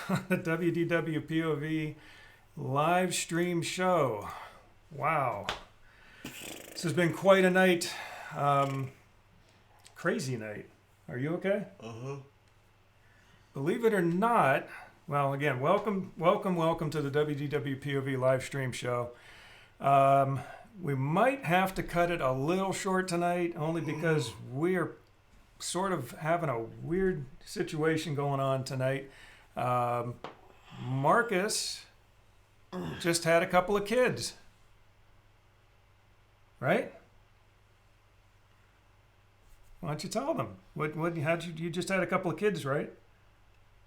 on the WDWpov live stream show. Wow. This has been quite a night. Crazy night. Are you okay? Uh-huh. Believe it or not, well, again, welcome to the WDWpov live stream show. We might have to cut it a little short tonight, only because we are sort of having a weird situation going on tonight. Marcus just had a couple of kids, right? Why don't you tell them? You just had a couple of kids, right?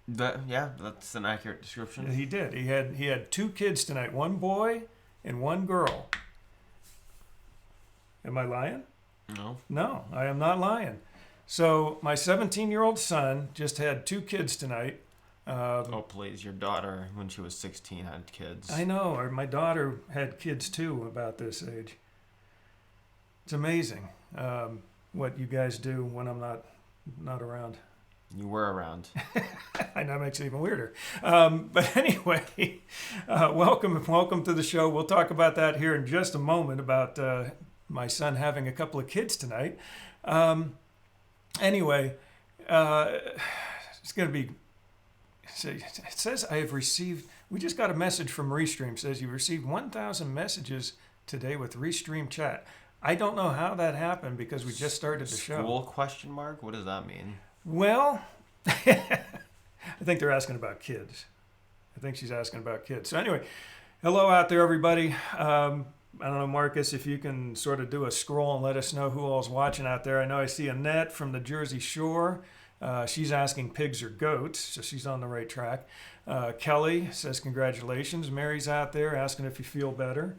Yeah, that's an accurate description. He did. He had two kids tonight, one boy and one girl. Am I lying? No. No, I am not lying. So my 17-year-old son just had two kids tonight. Oh, please. Your daughter, when she was 16, had kids. I know. Or my daughter had kids, too, about this age. It's amazing what you guys do when I'm not around. You were around. I know, it makes it even weirder. But anyway, welcome to the show. We'll talk about that here in just a moment, about my son having a couple of kids tonight. Anyway, it's going to be... It says I have received... We just got a message from Restream. It says you received 1,000 messages today with Restream chat. I don't know how that happened because we just started the show. School question mark? What does that mean? Well, I think they're asking about kids. I think she's asking about kids. So anyway, hello out there, everybody. I don't know, Marcus, if you can sort of do a scroll and let us know who all's watching out there. I know I see Annette from the Jersey Shore. She's asking pigs or goats, so she's on the right track. Kelly says congratulations. Mary's out there asking if you feel better.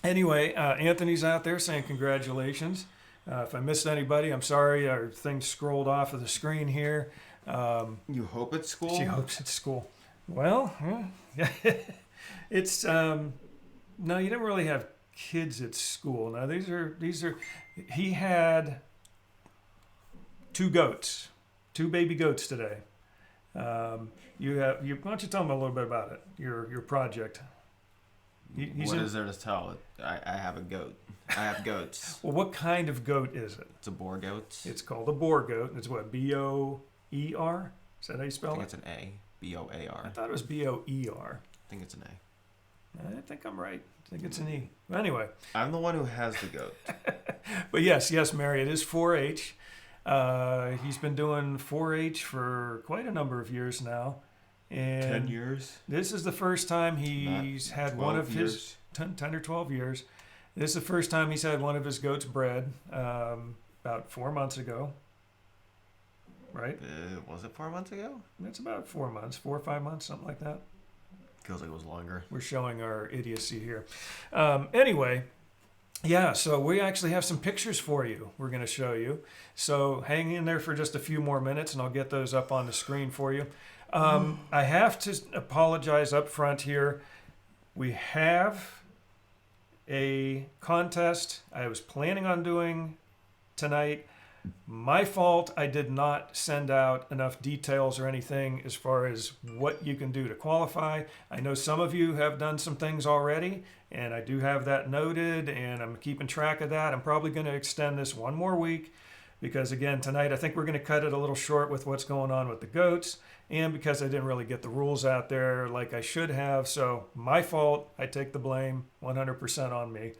Anyway, Anthony's out there saying congratulations. If I missed anybody, I'm sorry. Our thing scrolled off of the screen here. You hope it's school? She hopes it's school. Well, yeah. It's no, you didn't really have kids at school. Now these are. He had two baby goats today. Why don't you tell them a little bit about it? Your project. What is there to tell? I have a goat. I have goats. Well, what kind of goat is it? It's a boar goat. It's called a boar goat. It's what, B-O-E-R? Is that how you spell it? I think it's an A. B-O-A-R. I thought it was B-O-E-R. I think it's an A. I think I'm right. I think it's an E. Anyway. I'm the one who has the goat. But yes, Mary, it is 4-H. He's been doing 4-H for quite a number of years now. And 10 years? This is the first time he's had one of his 10 or 12 years. This is the first time he's had one of his goats bred about 4 months ago. Right? Was it 4 months ago? It's about 4 months, 4 or 5 months, something like that. Feels like it was longer. We're showing our idiocy here. Anyway, yeah, so we actually have some pictures for you we're going to show you. So hang in there for just a few more minutes and I'll get those up on the screen for you. I have to apologize up front here. We have a contest I was planning on doing tonight. My fault, I did not send out enough details or anything as far as what you can do to qualify. I know some of you have done some things already, and I do have that noted, and I'm keeping track of that. I'm probably going to extend this one more week because, again, tonight I think we're going to cut it a little short with what's going on with the goats, and because I didn't really get the rules out there like I should have. So my fault. I take the blame 100% on me.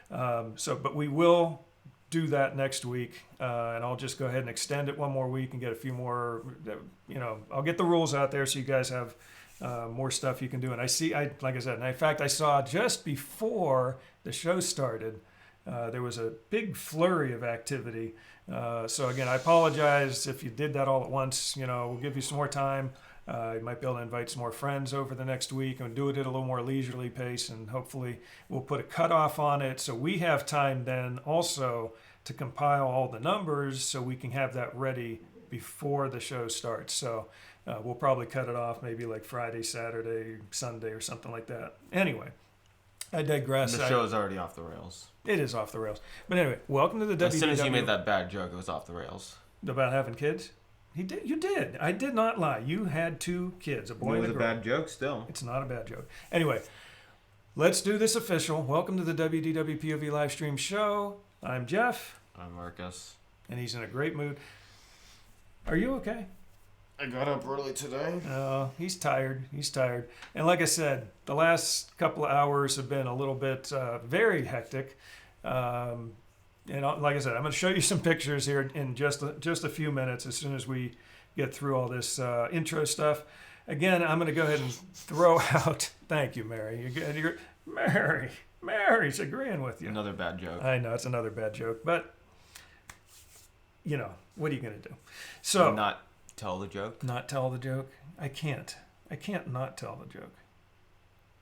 But we will do that next week, and I'll just go ahead and extend it one more week and get a few more, I'll get the rules out there so you guys have more stuff you can do. And like I said, and in fact, I saw just before the show started, there was a big flurry of activity. So again, I apologize if you did that all at once. We'll give you some more time. You might be able to invite some more friends over the next week and do it at a little more leisurely pace, and hopefully we'll put a cutoff on it so we have time then also to compile all the numbers so we can have that ready before the show starts. So we'll probably cut it off maybe like Friday, Saturday, Sunday or something like that. Anyway, I digress. The show is already off the rails. It is off the rails. But anyway, welcome to the WDW. As soon as you made that bad joke, it was off the rails. About having kids? He did. You did. I did not lie. You had 2 kids, a boy and a girl. It was a bad joke still. It's not a bad joke. Anyway, let's do this official. Welcome to the WDWpov live stream show. I'm Jeff. I'm Marcus. And he's in a great mood. Are you okay? I got up early today. Oh, he's tired. He's tired. And like I said, the last couple of hours have been a little bit very hectic. And like I said, I'm going to show you some pictures here in just a few minutes as soon as we get through all this intro stuff. Again, I'm going to go ahead and throw out. Thank you, Mary. Mary's agreeing with you. Another bad joke. I know it's another bad joke, but you know what are you going to do? So not tell the joke. Not tell the joke. I can't not tell the joke.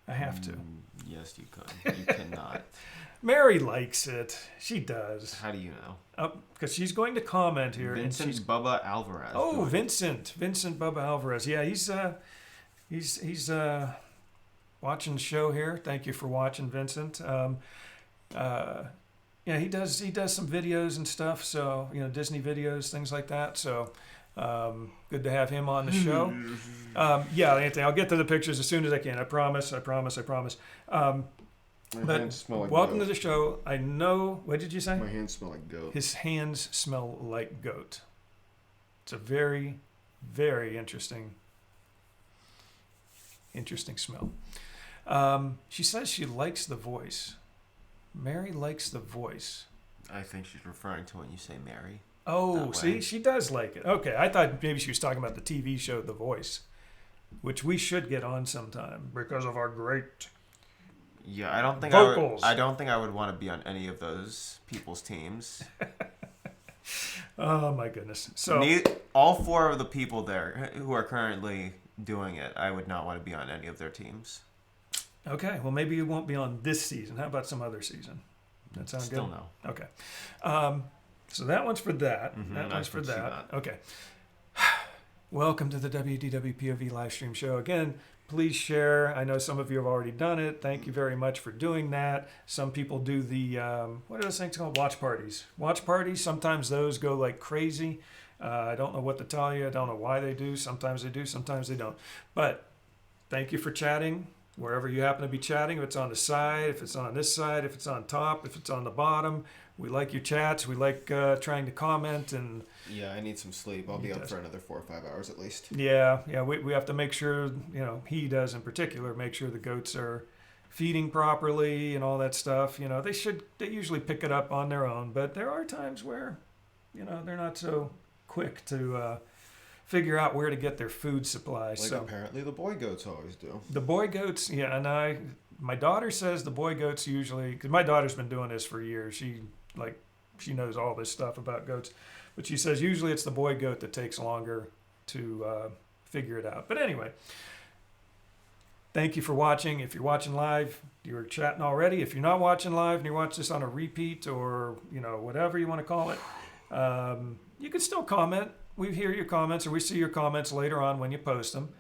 I have to. Yes, you could. You cannot. Mary likes it. She does. How do you know? Because she's going to comment here. Vincent Bubba Alvarez. Oh, Vincent Bubba Alvarez. Yeah, he's watching the show here. Thank you for watching, Vincent. Yeah, he does some videos and stuff. So Disney videos, things like that. So good to have him on the show. Yeah, Anthony, I'll get to the pictures as soon as I can. I promise. My hands smell like welcome goat. to the show. I know. What did you say? My hands smell like goat. His hands smell like goat. It's a very, very interesting smell. She says she likes the voice. Mary likes the voice. I think she's referring to when you say Mary. Oh, see, she does like it. Okay, I thought maybe she was talking about the TV show The Voice, which we should get on sometime because of our great Yeah, I don't think vocals. I don't think I would want to be on any of those people's teams. Oh my goodness! So all 4 of the people there who are currently doing it, I would not want to be on any of their teams. Okay, well maybe you won't be on this season. How about some other season? That sound Still good? no. Okay. So that one's for that. That one's for that. Okay. Welcome to the WDWpov live stream show. Again, please share. I know some of you have already done it. Thank you very much for doing that. Some people do the, what are those things called? Watch parties. Watch parties, sometimes those go like crazy. I don't know what to tell you. I don't know why they do. Sometimes they do, sometimes they don't. But thank you for chatting. Wherever you happen to be chatting, if it's on the side, if it's on this side, if it's on top, if it's on the bottom. We like your chats. We like trying to comment. And yeah, I need some sleep. I'll be up for another 4 or 5 hours at least. Yeah. We have to make sure, he does in particular, make sure the goats are feeding properly and all that stuff. They usually pick it up on their own, but there are times where, they're not so quick to figure out where to get their food supply. Like apparently the boy goats always do. The boy goats, yeah, and my daughter says the boy goats usually, because my daughter's been doing this for years. She knows all this stuff about goats, but she says usually it's the boy goat that takes longer to figure it out. But anyway, thank you for watching. If you're watching live, you're chatting already. If you're not watching live and you watch this on a repeat or whatever you want to call it, you can still comment. We hear your comments, or we see your comments later on when you post them.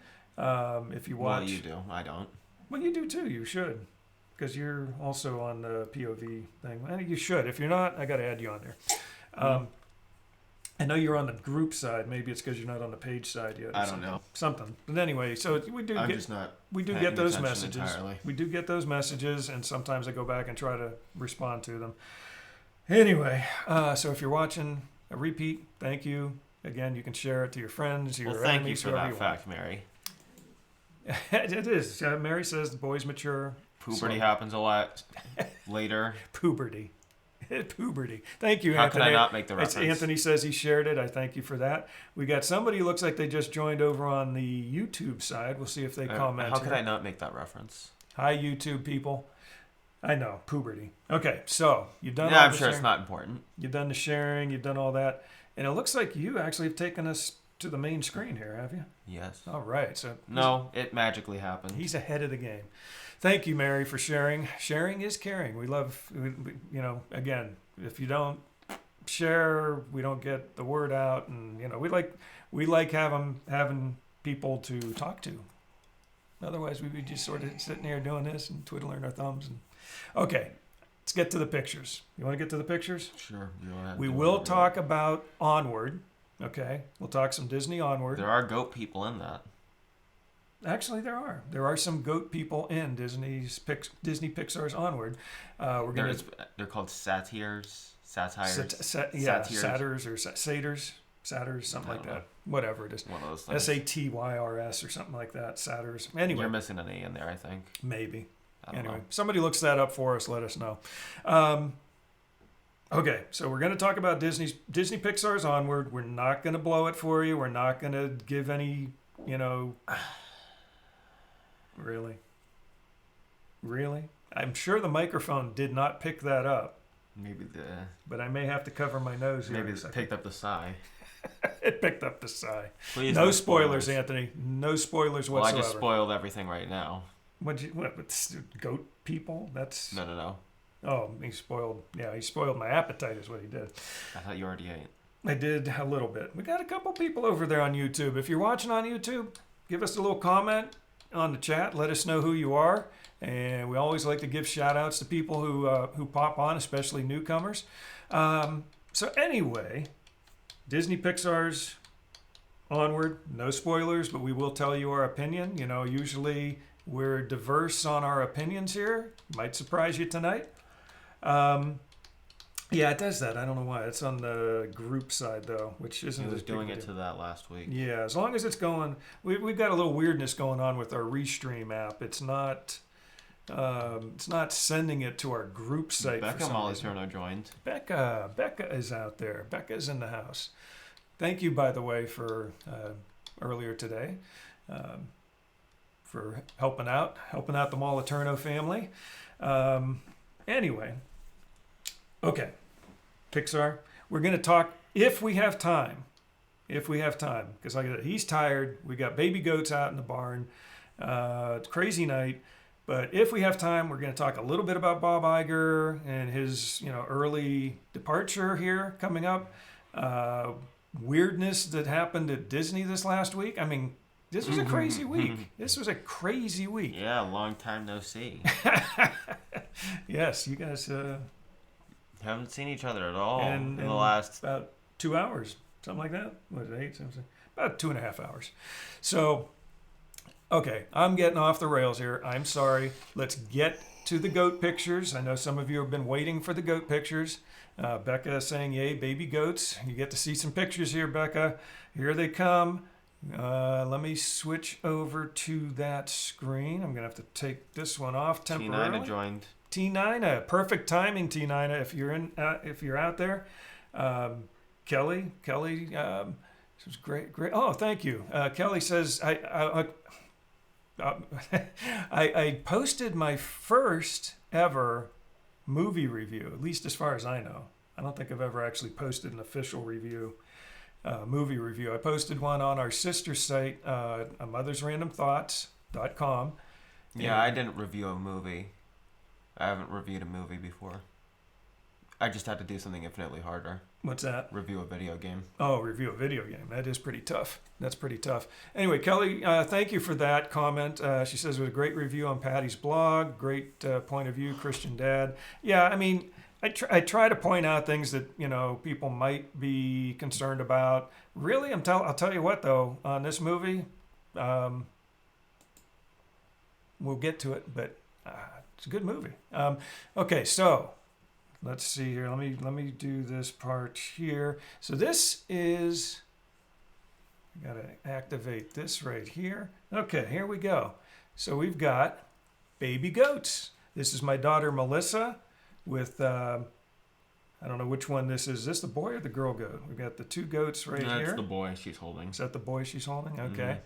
If you watch, Well, you do. I don't. Well, you do too. You should, because you're also on the POV thing. I think you should. If you're not, I got to add you on there. I know you're on the group side. Maybe it's because you're not on the page side yet. I don't know. Something. But anyway, so we do get those messages. Entirely. We do get those messages, and sometimes I go back and try to respond to them. Anyway, so if you're watching a repeat, thank you. Again, you can share it to your friends, your thank you enemies, for whoever that you fact, Mary. It is. Mary says the boy's mature. Puberty happens a lot later. Puberty. Puberty. Thank you, How Anthony. could I not make the reference? Anthony says he shared it. I thank you for that. We got somebody who looks like they just joined over on the YouTube side. We'll see if they comment. How could I not make that reference? Hi, YouTube people. I know, puberty. Okay, so you've done all Yeah, I'm the sure sharing. it's not important. You've done the sharing. You've done all that. And it looks like you actually have taken us to the main screen here, have you? Yes. All right. So No, it magically happened. he's ahead of the game. Thank you, Mary, for sharing. Sharing is caring. We love, again, if you don't share, we don't get the word out, and we like having people to talk to. Otherwise, we'd be just sort of sitting here doing this and twiddling our thumbs. Okay, let's get to the pictures. You want to get to the pictures? Sure. Go ahead. We will talk about Onward. Okay, we'll talk some Disney Onward. There are goat people in that. Actually, there are. There are some goat people in Disney Pixar's Onward. They're called satires. Satires. Satyrs or satyrs, something like that. Whatever it is. One of those things. SATYRS or something like that. Satyrs. Anyway, you're missing an E in there, I think. Maybe. Anyway, somebody looks that up for us. Let us know. Okay, so we're going to talk about Disney Pixar's Onward. We're not going to blow it for you. We're not going to give any, Really? I'm sure the microphone did not pick that up. But I may have to cover my nose here. Maybe it picked up the sigh. It picked up the sigh. Please no spoilers, Anthony. No spoilers whatsoever. Well, I just spoiled everything right now. What? Goat people? That's No. Oh, he spoiled my appetite is what he did. I thought you already ate. I did a little bit. We got a couple people over there on YouTube. If you're watching on YouTube, give us a little comment on the chat. Let us know who you are. And we always like to give shout outs to people who pop on, especially newcomers. So anyway, Disney Pixar's Onward, no spoilers, but we will tell you our opinion. Usually we're diverse on our opinions here. Might surprise you tonight. Yeah, it does that. I don't know why. It's on the group side, though, which isn't. It was doing it to that last week. Yeah, as long as it's going. We've got a little weirdness going on with our Restream app. It's not sending it to our group site. Becca Molly-Turner joined. Becca is out there. Becca's in the house. Thank you, by the way, for earlier today, for helping out the Molly-Turner family. Anyway, okay, Pixar. We're going to talk if we have time. Because like I said, he's tired. We got baby goats out in the barn. It's crazy night. But if we have time, we're going to talk a little bit about Bob Iger and his, early departure here coming up. Weirdness that happened at Disney this last week. I mean, this was a crazy week. Yeah, long time no see. Yes, you guys haven't seen each other at all in the last about 2 hours, something like that. What is it, 8? Something? About 2.5 hours. So, okay, I'm getting off the rails here. I'm sorry. Let's get to the goat pictures. I know some of you have been waiting for the goat pictures. Becca is saying, yay, baby goats. You get to see some pictures here, Becca. Here they come. Let me switch over to that screen. I'm going to have to take this one off temporarily. T9 joined. T9, perfect timing, T9, if you're out there. Kelly, this was great. Oh, thank you. Kelly says, I posted my first ever movie review, at least as far as I know. I don't think I've ever actually posted an official review. Movie review. I posted one on our sister site, mothersrandomthoughts.com. Yeah, I didn't review a movie. I haven't reviewed a movie before. I just had to do something infinitely harder. What's that? Review a video game. Oh, review a video game. That is pretty tough. That's pretty tough. Anyway, Kelly, thank you for that comment. She says it was a great review on Patty's blog. Great point of view, Christian dad. Yeah, I mean, I try to point out things that people might be concerned about. Really, I'll tell you what though, on this movie, we'll get to it, but it's a good movie. Okay, so let's see here. Let me do this part here. So this is. I gotta activate this right here. Okay, here we go. So we've got baby goats. This is my daughter Melissa. With, I don't know which one this is. Is this the boy or the girl goat? We've got the two goats right here. That's the boy she's holding. Is that the boy she's holding? Okay.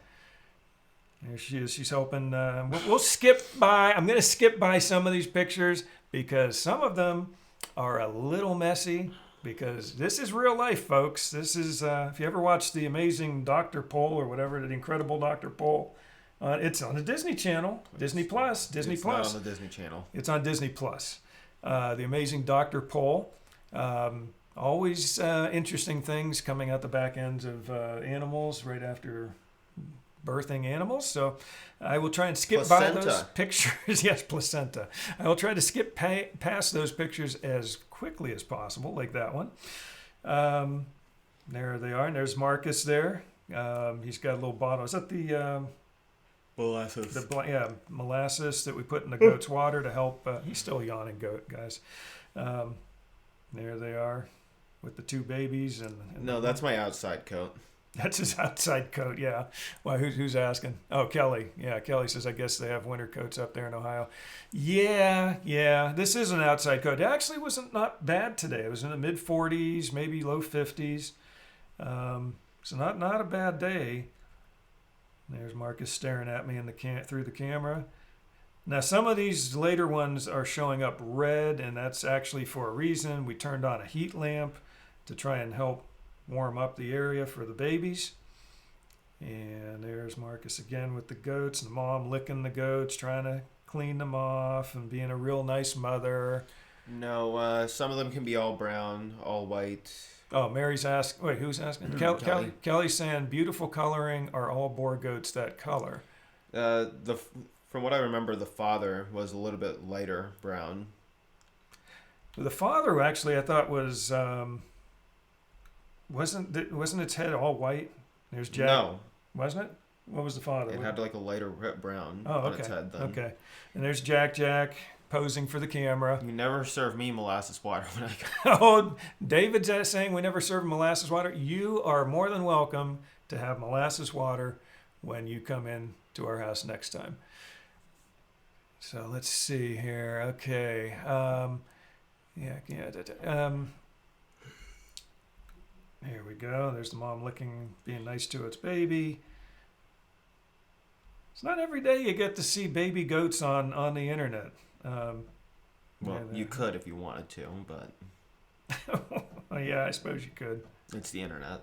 There she is. She's helping. We'll skip by. I'm going to skip by some of these pictures because some of them are a little messy because this is real life, folks. This is, if you ever watched The Amazing Dr. Pol or whatever, The Incredible Dr. Pol, it's on the Disney Channel. Disney Plus. It's not on the Disney Channel. It's on Disney Plus. The Amazing Dr. Pol. Always interesting things coming out the back ends of animals right after birthing animals. So I will try and skip by those pictures. Yes, placenta. I will try to skip past those pictures as quickly as possible, like that one. There they are. And there's Marcus there. He's got a little bottle. Is that the Molasses. molasses that we put in the goat's water to help? He's still a yawning goat, guys. There they are with the two babies. And No, that's my outside coat. That's his outside coat, yeah. Well, who's asking? Oh, Kelly. Yeah, Kelly says, I guess they have winter coats up there in Ohio. Yeah. This is an outside coat. It actually wasn't not bad today. It was in the mid 40s, maybe low 50s. So not a bad day. There's Marcus staring at me in through the camera. Now, some of these later ones are showing up red, and that's actually for a reason. We turned on a heat lamp to try and help warm up the area for the babies. And there's Marcus again with the goats, and the mom licking the goats, trying to clean them off and being a real nice mother. No, some of them can be all brown, all white. Oh, Mary's asking. Wait, who's asking? Kelly. Kelly's saying, beautiful coloring. Are all boar goats that color? From what I remember, the father was a little bit lighter brown. The father, actually, I thought was wasn't its head all white? There's Jack. No, wasn't it? What was the father? it had like a lighter brown on its head then. Okay. And there's Jack posing for the camera. You never serve me molasses water when I go. Oh, David's saying we never serve molasses water. You are more than welcome to have molasses water when you come in to our house next time. So let's see here. Okay. Here we go. There's the mom being nice to its baby. It's not every day you get to see baby goats on the internet. You could if you wanted to, but well, yeah, I suppose you could. It's the internet.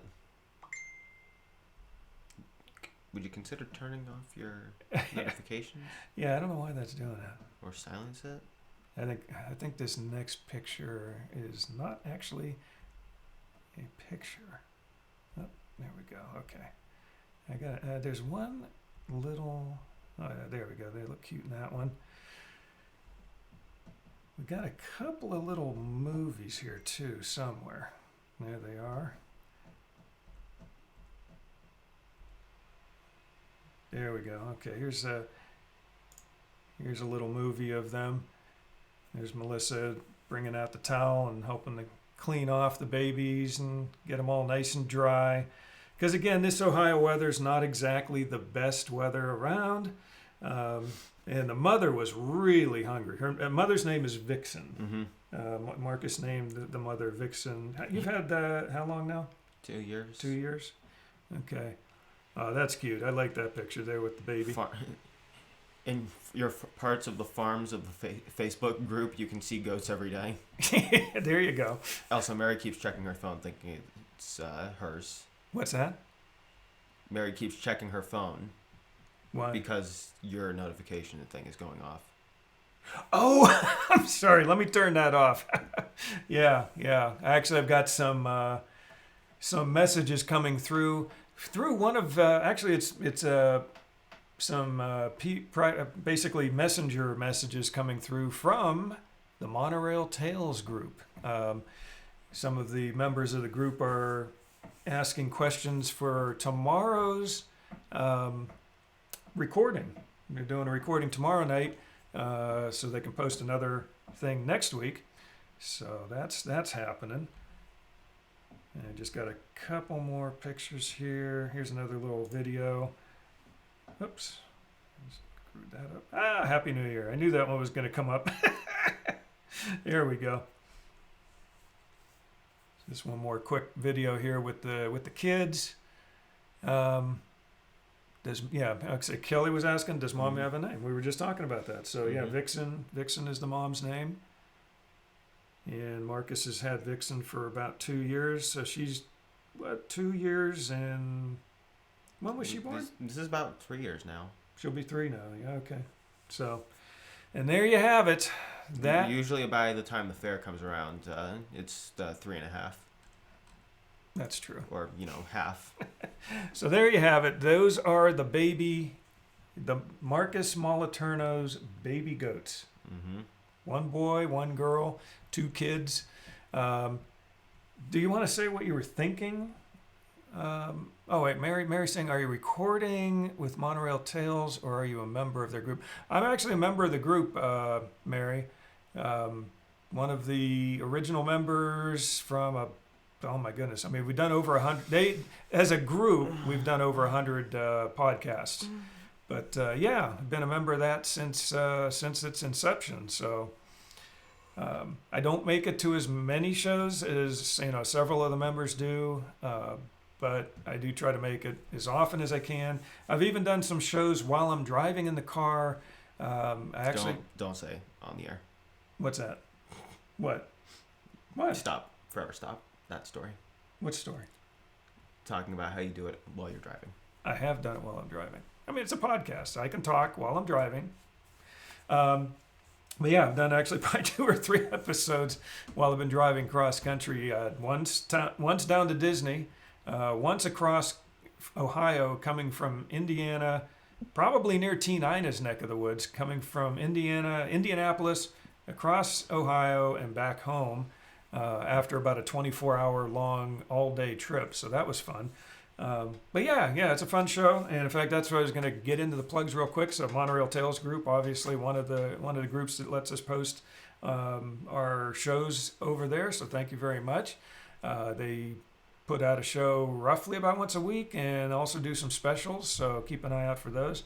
Would you consider turning off your notifications? Yeah, I don't know why that's doing that. Or silence it? I think this next picture is not actually a picture. Oh, there we go. Okay. I got. There's one little. Oh, yeah, there we go. They look cute in that one. We got a couple of little movies here too somewhere. There they are. There we go. Okay, here's a little movie of them. There's Melissa bringing out the towel and helping to clean off the babies and get them all nice and dry. Because again, this Ohio weather is not exactly the best weather around. And the mother was really hungry. Her mother's name is Vixen. Mm-hmm. Marcus named the mother Vixen. You've had how long now? 2 years. 2 years? Okay. Oh, that's cute. I like that picture there with the baby. In your parts of the farms of the Facebook group, you can see goats every day. There you go. Also, Mary keeps checking her phone thinking it's hers. What's that? Mary keeps checking her phone. Why? Because your notification thing is going off. Oh, I'm sorry. Let me turn that off. Yeah. Actually, I've got some messages coming through one of actually it's some basically messenger messages coming through from the Monorail Tales group. Some of the members of the group are asking questions for tomorrow's recording. They're doing a recording tomorrow night, so they can post another thing next week. So that's happening. And I just got a couple more pictures here. Here's another little video. Oops. Screwed that up. Happy New Year. I knew that one was going to come up. There we go. Just one more quick video here with the kids. Actually, Kelly was asking, does mom have a name? We were just talking about that. So yeah, Vixen is the mom's name. And Marcus has had Vixen for about 2 years. So she's, 2 years and... When was she born? This is about 3 years now. She'll be 3 now. Yeah, okay. So, and there you have it. That usually by the time the fair comes around, it's 3.5. That's true. Or, half. So there you have it. Those are the Marcus Moliterno's baby goats. Mm-hmm. 1 boy, 1 girl, 2 kids. Do you want to say what you were thinking Oh wait, Mary's saying, are you recording with Monorail Tales or are you a member of their group? I'm actually a member of the group, Mary. One of the original members from oh my goodness. I mean, we've done over 100. As a group, we've done over 100 podcasts. But yeah, I've been a member of that since its inception. So I don't make it to as many shows as several of the members do. But I do try to make it as often as I can. I've even done some shows while I'm driving in the car. Don't say on the air. What's that? What? Stop. Forever stop that story. What story? Talking about how you do it while you're driving. I have done it while I'm driving. I mean, it's a podcast. I can talk while I'm driving. But yeah, I've done actually probably 2 or 3 episodes while I've been driving cross country. Once down to Disney. Once across Ohio, coming from Indiana, probably near T9's neck of the woods, coming from Indianapolis, across Ohio and back home after about a 24-hour long all-day trip. So that was fun. But yeah, it's a fun show. And in fact, that's what I was going to get into the plugs real quick. So Monorail Tales Group, obviously one of the groups that lets us post our shows over there. So thank you very much. They put out a show roughly about once a week and also do some specials. So keep an eye out for those.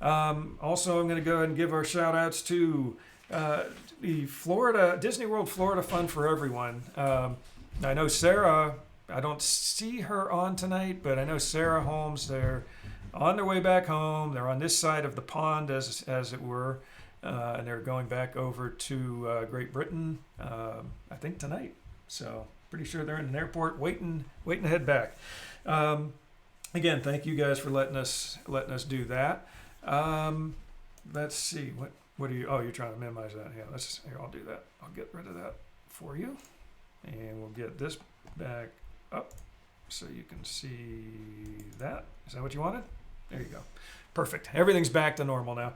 Also, I'm going to go ahead and give our shout outs to the Disney World Florida Fun for Everyone. I know Sarah, I don't see her on tonight, but I know Sarah Holmes, they're on their way back home. They're on this side of the pond, as it were, and they're going back over to Great Britain, I think tonight. So pretty sure they're in an airport waiting to head back. Again, thank you guys for letting us do that. Let's see, what are you? Oh, you're trying to minimize that. Yeah, here. I'll do that. I'll get rid of that for you, and we'll get this back up so you can see that. Is that what you wanted? There you go. Perfect. Everything's back to normal now.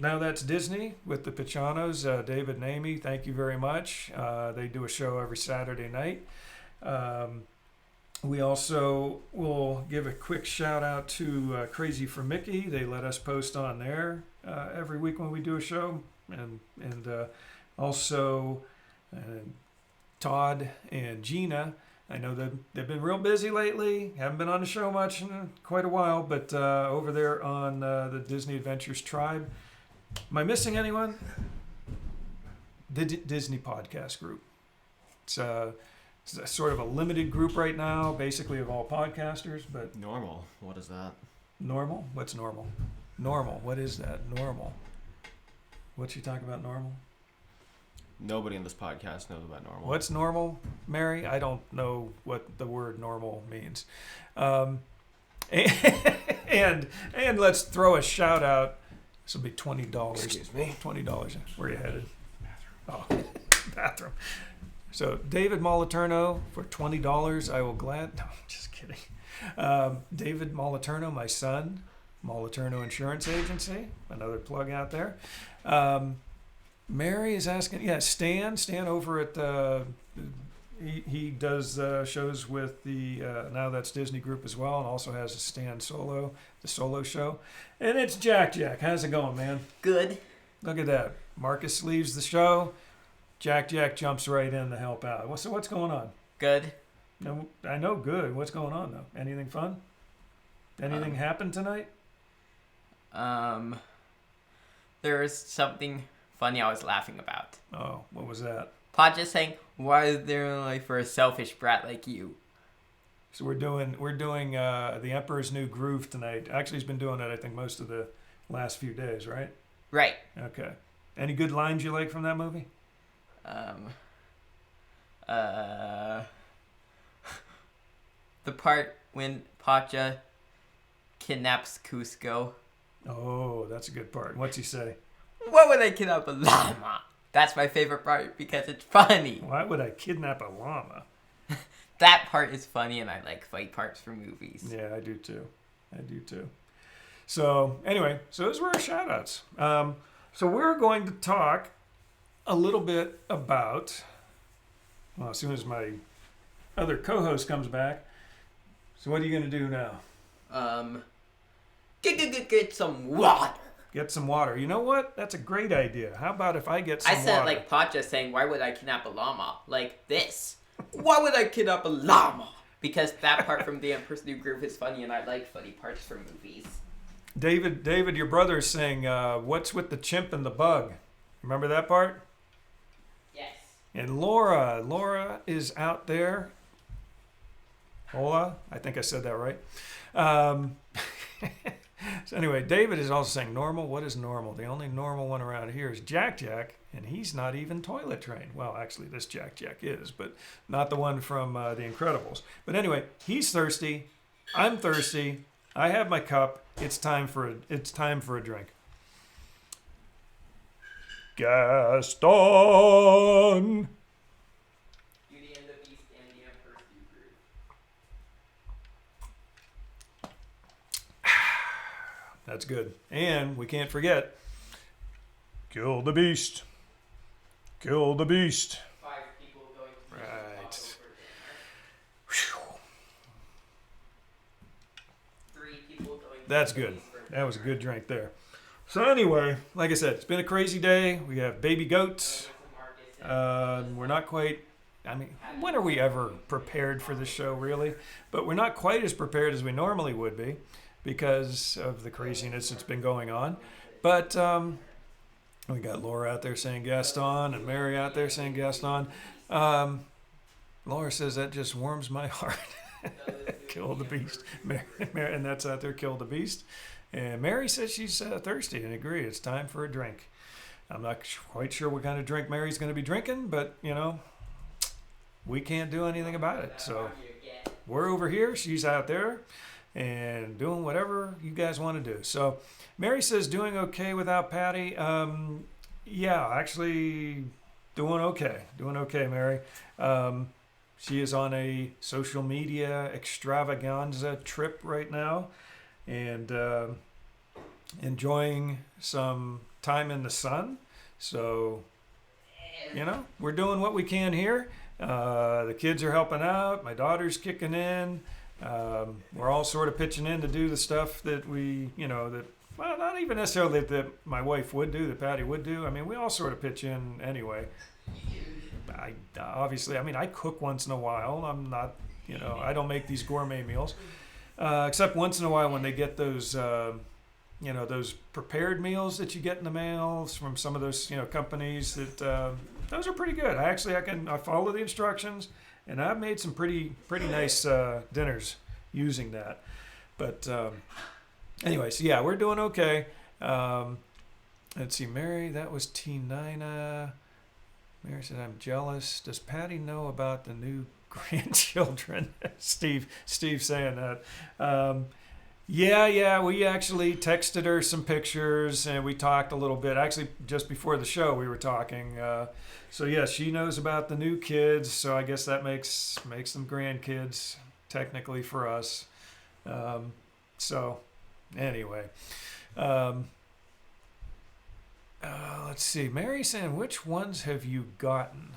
Now that's Disney with the Pichanos, David and Amy. Thank you very much. They do a show every Saturday night. We also will give a quick shout out to Crazy for Mickey. They let us post on there every week when we do a show. And also Todd and Gina. I know that they've been real busy lately. Haven't been on the show much in quite a while, but over there on the Disney Adventures Tribe. Am I missing anyone? The Disney Podcast Group. It's sort of a limited group right now, basically of all podcasters. But normal. What is that? Normal? What's normal? Normal. What is that? Normal. What you talking about? Normal? Nobody in this podcast knows about normal. What's normal, Mary? I don't know what the word normal means. And let's throw a shout out. This will be $20. Excuse me. $20. Where are you headed? Bathroom. Oh, bathroom. So David Moliterno for $20. I will No, I'm just kidding. David Moliterno, my son, Moliterno Insurance Agency. Another plug out there. Mary is asking, Stan over at he does shows with the Now That's Disney group as well, and also has a Stan the solo show. And it's Jack. How's it going, man? Good. Look at that. Marcus leaves the show. Jack jumps right in to help out. So what's going on? Good. No, I know good. What's going on though? Anything fun? Anything happen tonight? There's something funny I was laughing about. Oh, what was that? Pod just saying, why is there like for a selfish brat like you? So we're doing The Emperor's New Groove tonight. Actually, he's been doing it, I think, most of the last few days, right? Right. Okay. Any good lines you like from that movie? The part when Pacha kidnaps Cusco. Oh, that's a good part. What's he say? What would I kidnap a llama? That's my favorite part because it's funny. Why would I kidnap a llama? That part is funny, and I like fight parts from movies. Yeah, I do too. So anyway, those were our shout outs. So we're going to talk a little bit about, well, as soon as my other co-host comes back. So what are you going to do now? Get some water. Get some water. You know what? That's a great idea. How about if I get some I water? said like Pacha saying, why would I kidnap a llama? Like this. Why would I kidnap a llama? Because that part from the Emperor's New Groove is funny, and I like funny parts from movies. David, your brother is saying, what's with the chimp and the bug? Remember that part? Yes. And Laura is out there. Hola, I think I said that right. So anyway, David is also saying normal. What is normal? The only normal one around here is Jack, and he's not even toilet trained. Well, actually, this Jack is, but not the one from The Incredibles. But anyway, he's thirsty. I'm thirsty. I have my cup. It's time for a drink. Gaston. Beauty and the Beast and the Emperor's New Groove. That's good. And we can't forget, kill the beast. Kill the beast. 5 people going to Right. Phew. 3 people going to That's good. That was a good drink there. So anyway, like I said, it's been a crazy day. We have baby goats. We're not quite, when are we ever prepared for this show, really? But we're not quite as prepared as we normally would be because of the craziness that's been going on. But we got Laura out there saying Gaston and Mary out there saying Gaston. Laura says that just warms my heart. Kill the beast. Mary, and that's out there, kill the beast. And Mary says she's thirsty and agree. It's time for a drink. I'm not quite sure what kind of drink Mary's going to be drinking, but, we can't do anything about it. So we're over here. She's out there and doing whatever you guys want to do. So Mary says doing okay without Patty. Yeah, actually doing okay. Doing okay, Mary. She is on a social media extravaganza trip right now and enjoying some time in the sun. So, we're doing what we can here. The kids are helping out. My daughter's kicking in. We're all sort of pitching in to do the stuff that we, well, not even necessarily that my wife would do, that Patty would do. We all sort of pitch in anyway. I cook once in a while. I'm not, I don't make these gourmet meals. Except once in a while when they get those, those prepared meals that you get in the mail from some of those, companies that, those are pretty good. I follow the instructions and I've made some pretty nice dinners using that. But anyway, so yeah, we're doing okay. Let's see, Mary, that was T9. Mary said, I'm jealous. Does Patty know about the new grandchildren? Steve saying that. Yeah, we actually texted her some pictures and we talked a little bit. Actually, just before the show, we were talking. So yeah, she knows about the new kids. So I guess that makes them grandkids technically for us. So anyway, let's see. Mary's saying, which ones have you gotten?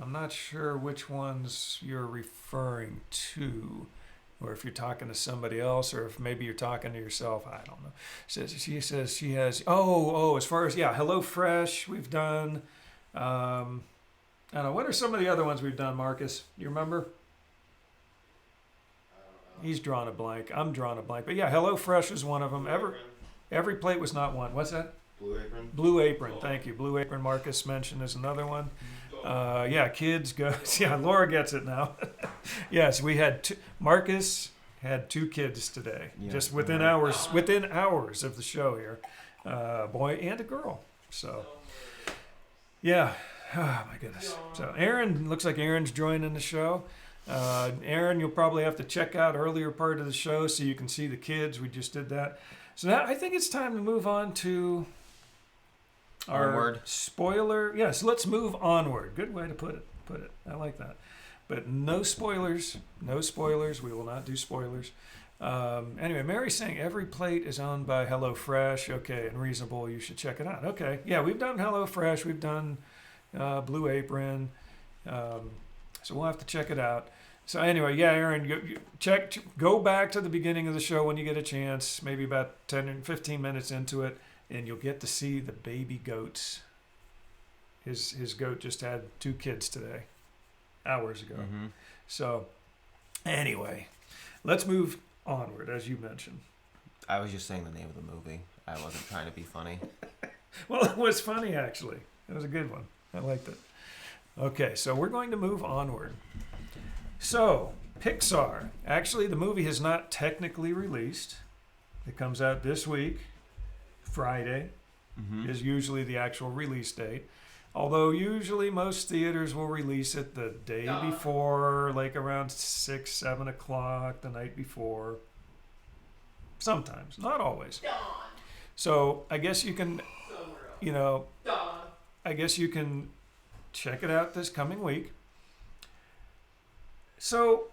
I'm not sure which ones you're referring to, or if you're talking to somebody else, or if maybe you're talking to yourself. I don't know. She says she has. As far as HelloFresh, we've done. I don't know. What are some of the other ones we've done, Marcus? You remember? He's drawn a blank. I'm drawing a blank. But yeah, HelloFresh was one of them. Every plate was not one. What's that? Blue Apron. Blue Apron. Thank you. Blue Apron. Marcus mentioned is another one. Kids go. Yeah, Laura gets it now. Yes, we had Marcus had 2 kids today, just within hours of the show here, boy and a girl. So, yeah. Oh my goodness. So Aaron, looks like Aaron's joining the show. Aaron, you'll probably have to check out earlier part of the show so you can see the kids. We just did that. So now I think it's time to move on to our Onward. spoiler. Yes, let's move onward. Good way to put it. I like that. But no spoilers. No spoilers. We will not do spoilers. Anyway, Mary's saying every plate is owned by HelloFresh. Okay, and reasonable. You should check it out. Okay. Yeah, we've done HelloFresh. We've done Blue Apron. So we'll have to check it out. So anyway, yeah, Aaron, go back to the beginning of the show when you get a chance, maybe about 10 or 15 minutes into it, and you'll get to see the baby goats. His goat just had 2 kids today, hours ago. Mm-hmm. So anyway, let's move onward, as you mentioned. I was just saying the name of the movie. I wasn't trying to be funny. Well, it was funny, actually. It was a good one. I liked it. Okay, so we're going to move onward. So, Pixar. Actually, the movie has not technically released. It comes out this week. Friday is usually the actual release date. Although usually most theaters will release it the day before, like around 6, 7 o'clock, the night before. Sometimes, not always. So I guess you can, I guess you can check it out this coming week. So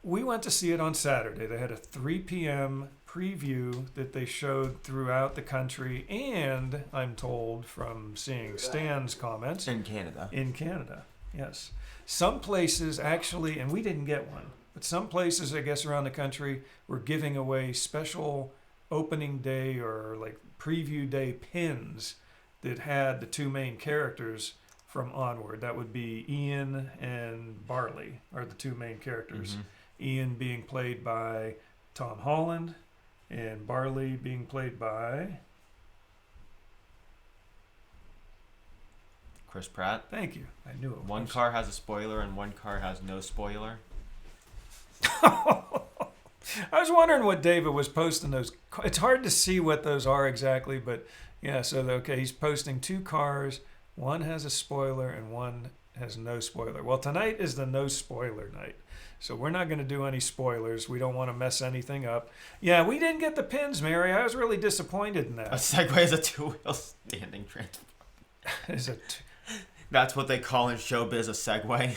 we went to see it on Saturday. They had a 3 p.m. preview that they showed throughout the country, and I'm told from seeing Stan's comments. In Canada. In Canada, yes. Some places actually, and we didn't get one, but some places, I guess, around the country were giving away special opening day or like preview day pins that had the 2 main characters from Onward. That would be Ian and Barley are the 2 main characters. Ian being played by Tom Holland and Barley being played by... Chris Pratt. Thank you. I knew it. One car has a spoiler and one car has no spoiler. I was wondering what David was posting those. It's hard to see what those are exactly, but yeah, so okay, he's posting 2 cars. One has a spoiler and one has no spoiler. Well, tonight is the no spoiler night. So we're not going to do any spoilers. We don't want to mess anything up. Yeah, we didn't get the pins, Mary. I was really disappointed in A that. Segway is a 2-wheel standing transport. Is it? That's what they call in showbiz a Segway.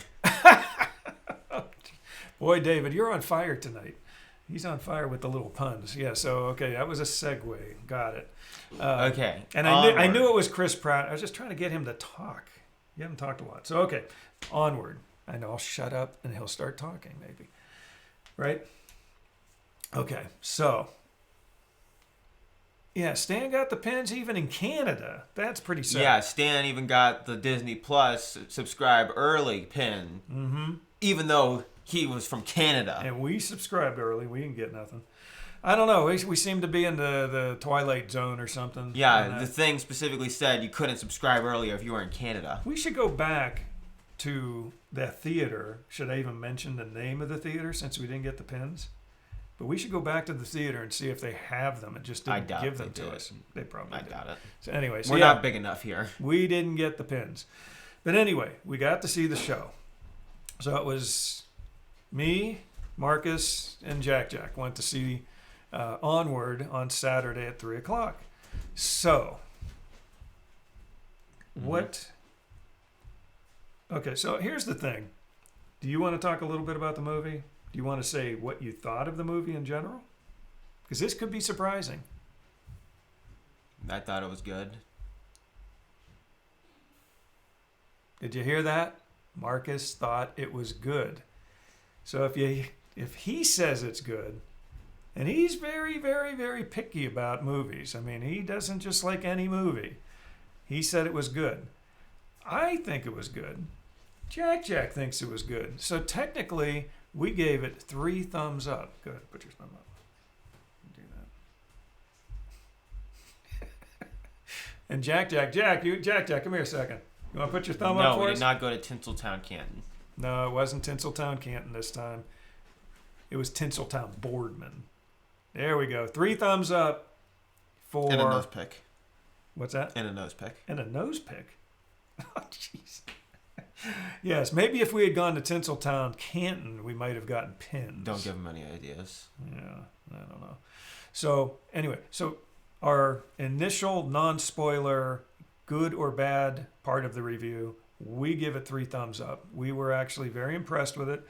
Boy, David, you're on fire tonight. He's on fire with the little puns. Yeah, so, okay, that was a segue. Got it. Okay. And I knew it was Chris Pratt. I was just trying to get him to talk. You haven't talked a lot. So, okay, Onward. I know I'll shut up and he'll start talking, maybe. Right? Okay, so. Yeah, Stan got the pins even in Canada. That's pretty sad. Yeah, Stan even got the Disney Plus subscribe early pin. Mm-hmm. Even though he was from Canada. And we subscribed early. We didn't get nothing. I don't know. We seem to be in the Twilight Zone or something. Yeah, the thing specifically said you couldn't subscribe earlier if you were in Canada. We should go back to that theater. Should I even mention the name of the theater since we didn't get the pins? But we should go back to the theater and see if they have them and just didn't give them to us. They probably did. I doubt it. So anyway, We're not big enough here. We didn't get the pins. But anyway, we got to see the show. So it was me, Marcus, and Jack went to see Onward on Saturday at 3 o'clock. So, what... Okay, so here's the thing. Do you want to talk a little bit about the movie? Do you want to say what you thought of the movie in general? Because this could be surprising. I thought it was good. Did you hear that? Marcus thought it was good. So if he says it's good, and he's very, very, very picky about movies. I mean, he doesn't just like any movie. He said it was good. I think it was good. Jack thinks it was good. So technically, we gave it 3 thumbs up. Go ahead, put your thumb up. Do that. And Jack, come here a second. You want to put your thumb up for us? No, we did not go to Tinseltown, Canton. No, it wasn't Tinseltown, Canton this time. It was Tinseltown, Boardman. There we go. 3 thumbs up for... And a nose pick. What's that? And a nose pick. And a nose pick. Oh, jeez. Yes, maybe if we had gone to Tinseltown, Canton, we might have gotten pins. Don't give him any ideas. Yeah, I don't know. So, anyway, our initial non-spoiler, good or bad part of the review, we give it 3 thumbs up. We were actually very impressed with it.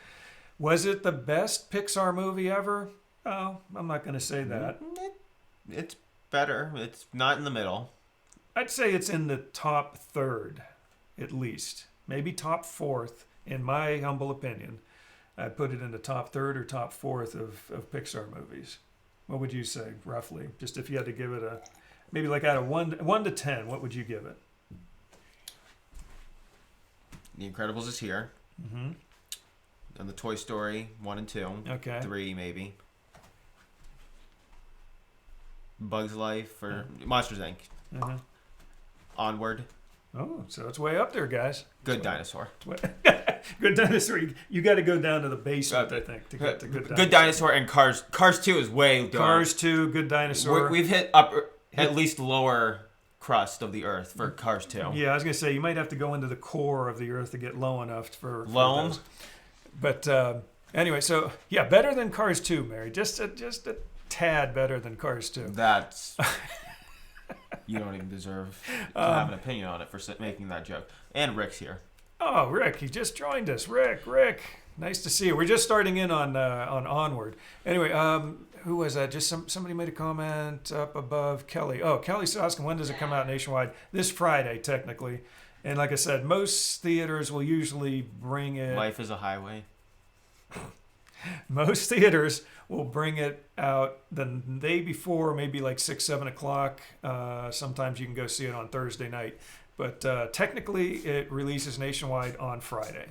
Was it the best Pixar movie ever? Oh, I'm not going to say that. It's better. It's not in the middle. I'd say it's in the top 3rd, at least. Maybe top 4th, in my humble opinion. I'd put it in the top third or top fourth of Pixar movies. What would you say, roughly? Just if you had to give it a, maybe like out of 1 to 10, what would you give it? The Incredibles is here. Mm-hmm. And the Toy Story 1 and 2. Okay. 3 maybe. Bugs Life or Monsters Inc. Mm-hmm. Onward. Oh, so it's way up there, guys. Good Dinosaur. Good Dinosaur. You got to go down to the basement, I think, to get to Good Dinosaur. Good Dinosaur and Cars. Cars 2 is way down. Cars 2, Good Dinosaur. We've hit at least lower crust of the earth for Cars 2. Yeah, I was going to say, you might have to go into the core of the earth to get low enough for Loam? those. But anyway, so, yeah, better than Cars 2, Mary. Just a tad better than Cars 2. That's... You don't even deserve to have an opinion on it for making that joke. And Rick's here. Oh, Rick, he just joined us. Rick, nice to see you. We're just starting in on Onward. Anyway, who was that? Just somebody made a comment up above. Kelly. Oh, Kelly's asking, when does it come out nationwide? This Friday, technically. And like I said, most theaters will usually bring it. Life is a highway. Most theaters will bring it out the day before, maybe like 6, 7 o'clock. Sometimes you can go see it on Thursday night. But technically, it releases nationwide on Friday.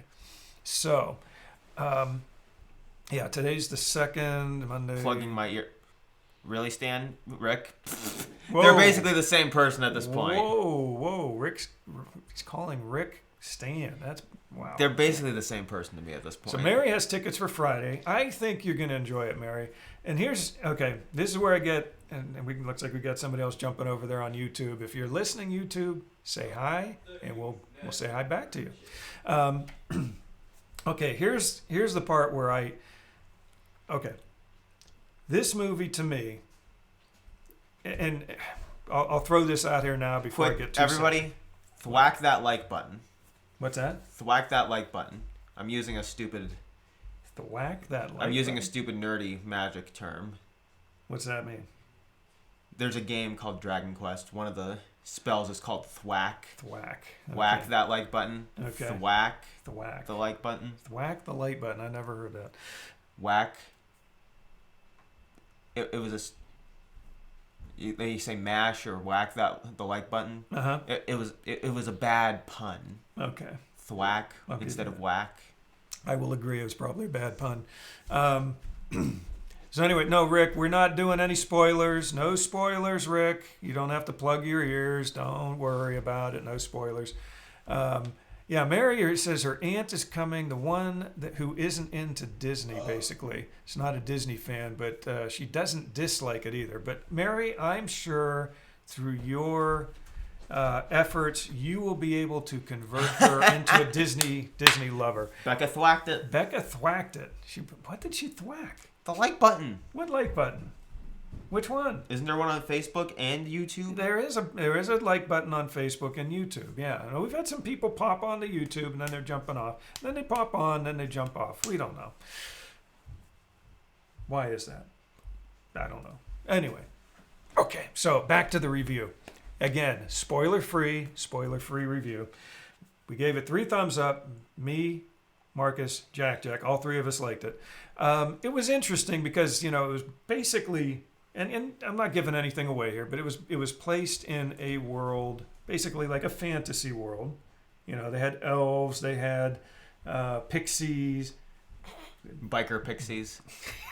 So, yeah, today's the 2nd, Monday. Plugging my ear. Really, Stan? Rick? Whoa. They're basically the same person at this point. Whoa. He's calling Rick Stan. That's, wow. They're basically the same person to me at this point. So Mary has tickets for Friday. I think you're going to enjoy it, Mary. And this is where I get, and looks like we got somebody else jumping over there on YouTube. If you're listening, YouTube, say hi, and we'll say hi back to you. Okay, here's the part where this movie to me, and I'll throw this out here now before I get too everybody, thwack that like button. What's that? Thwack that like button. I'm using a stupid... Thwack that like I'm using button? a stupid nerdy magic term. What's that mean? There's a game called Dragon Quest. One of the spells is called thwack. Thwack. Okay. Whack that like button. Okay. Thwack Thwack. the like button. Thwack the like button. I never heard that. Whack. It was they say mash or whack the like button. Uh-huh. It was a bad pun. Okay. Thwack Okay, instead yeah. of whack. I will agree. It was probably a bad pun. So anyway, no, Rick, we're not doing any spoilers. No spoilers, Rick. You don't have to plug your ears. Don't worry about it. No spoilers. Yeah, Mary here says her aunt is coming, the one who isn't into Disney, basically. She's not a Disney fan, but she doesn't dislike it either. But Mary, I'm sure through your efforts, you will be able to convert her into a Disney lover. Becca thwacked it. Becca thwacked it. What did she thwack? The like button. What like button? Which one? Isn't there one on Facebook and YouTube? There is a like button on Facebook and YouTube. Yeah, I know we've had some people pop onto YouTube and then they're jumping off. Then they pop on, then they jump off. We don't know. Why is that? I don't know. Anyway, okay. So back to the review. Again, spoiler-free review. We gave it 3 thumbs up. Me, Marcus, Jack, all 3 of us liked it. It was interesting because it was basically. And I'm not giving anything away here, but it was placed in a world, basically like a fantasy world. They had elves, they had pixies. Biker pixies.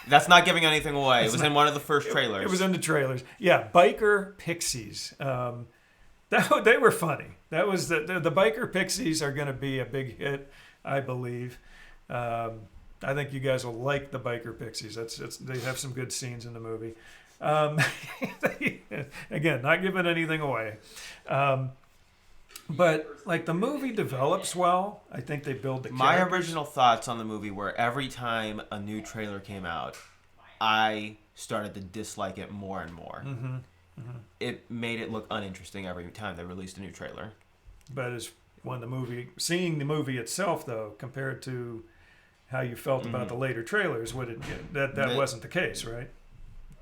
That's not giving anything away. It was in one of the first trailers. It was in the trailers. Yeah, biker pixies. They were funny. That was the biker pixies are going to be a big hit, I believe. I think you guys will like the biker pixies. They have some good scenes in the movie. Again, not giving anything away. But like the movie develops well. I think they build the My characters. original thoughts on the movie were every time a new trailer came out, I started to dislike it more and more. Mm-hmm. Mm-hmm. It made it look uninteresting every time they released a new trailer. But as seeing the movie itself though, compared to how you felt about the later trailers, that wasn't the case, right?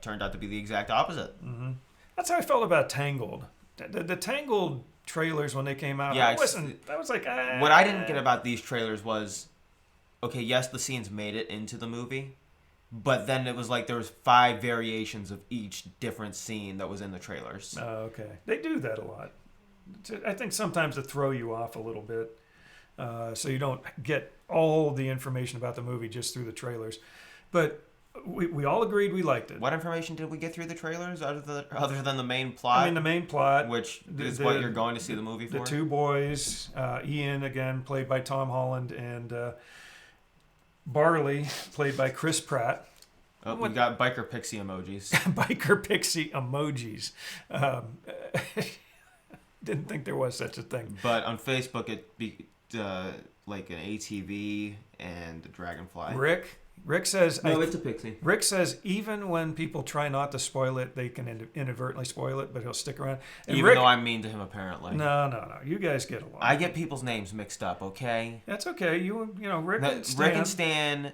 Turned out to be the exact opposite. Mm-hmm. That's how I felt about Tangled. The Tangled trailers when they came out. Yeah, I was like, what I didn't get about these trailers was okay, yes, the scenes made it into the movie, but then it was like there was 5 variations of each different scene that was in the trailers. Oh, okay. They do that a lot. I think sometimes to throw you off a little bit, so you don't get all the information about the movie just through the trailers. But we all agreed we liked it. What information did we get through the trailers other than the main plot? I mean, the main plot, which is what you're going to see the movie for? the two boys, Ian, again, played by Tom Holland, and Barley, played by Chris Pratt. Oh, we got biker pixie emojis. Biker pixie emojis. Didn't think there was such a thing. But on Facebook, it be like an ATV and a dragonfly. Rick says... No, it's a pixie. Rick says even when people try not to spoil it, they can inadvertently spoil it, but he'll stick around. And Even though I'm mean to him, apparently. No. You guys get along. I get people's names mixed up, okay? That's okay. You know, Rick and Stan. Rick and Stan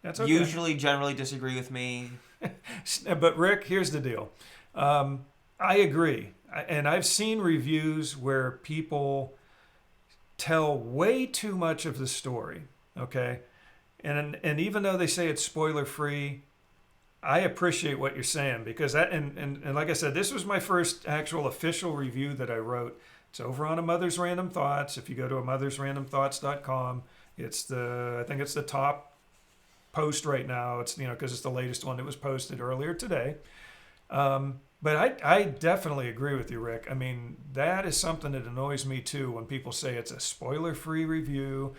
That's okay. usually generally disagree with me. But Rick, here's the deal. I agree. And I've seen reviews where people tell way too much of the story, okay? And even though they say it's spoiler free, I appreciate what you're saying because that and like I said, this was my first actual official review that I wrote. It's over on A Mother's Random Thoughts. If you go to amothersrandomthoughts.com, I think it's the top post right now. It's because it's the latest one that was posted earlier today. But I definitely agree with you, Rick. I mean, that is something that annoys me too when people say it's a spoiler-free review.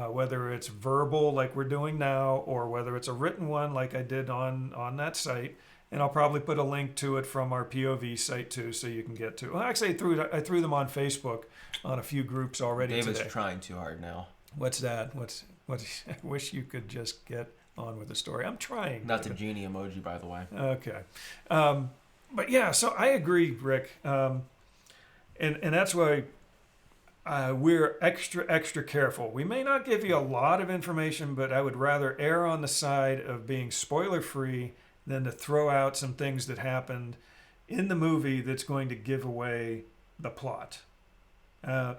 Whether it's verbal like we're doing now or whether it's a written one like I did on that site. And I'll probably put a link to it from our POV site too so you can get to. Well, actually, I threw them on Facebook on a few groups already David's today. trying too hard now. What's that? What? I wish you could just get on with the story. I'm trying. That's a genie emoji, by the way. Okay. But yeah, so I agree, Rick. And that's why... we're extra careful. We may not give you a lot of information, but I would rather err on the side of being spoiler-free than to throw out some things that happened in the movie that's going to give away the plot. Now,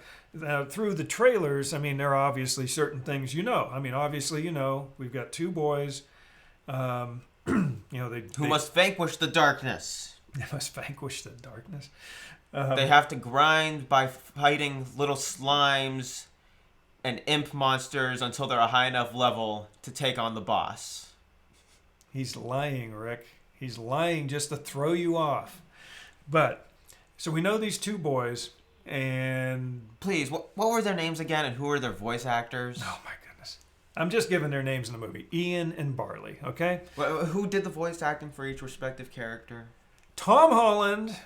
through the trailers, I mean, there are obviously certain things obviously, we've got two boys. Who must vanquish the darkness. They must vanquish the darkness. They have to grind by fighting little slimes and imp monsters until they're a high enough level to take on the boss. He's lying, Rick. He's lying just to throw you off. But, so we know these two boys, and... Please, what were their names again, and who were their voice actors? Oh, my goodness. I'm just giving their names in the movie. Ian and Barley, okay? Who did the voice acting for each respective character? Tom Holland...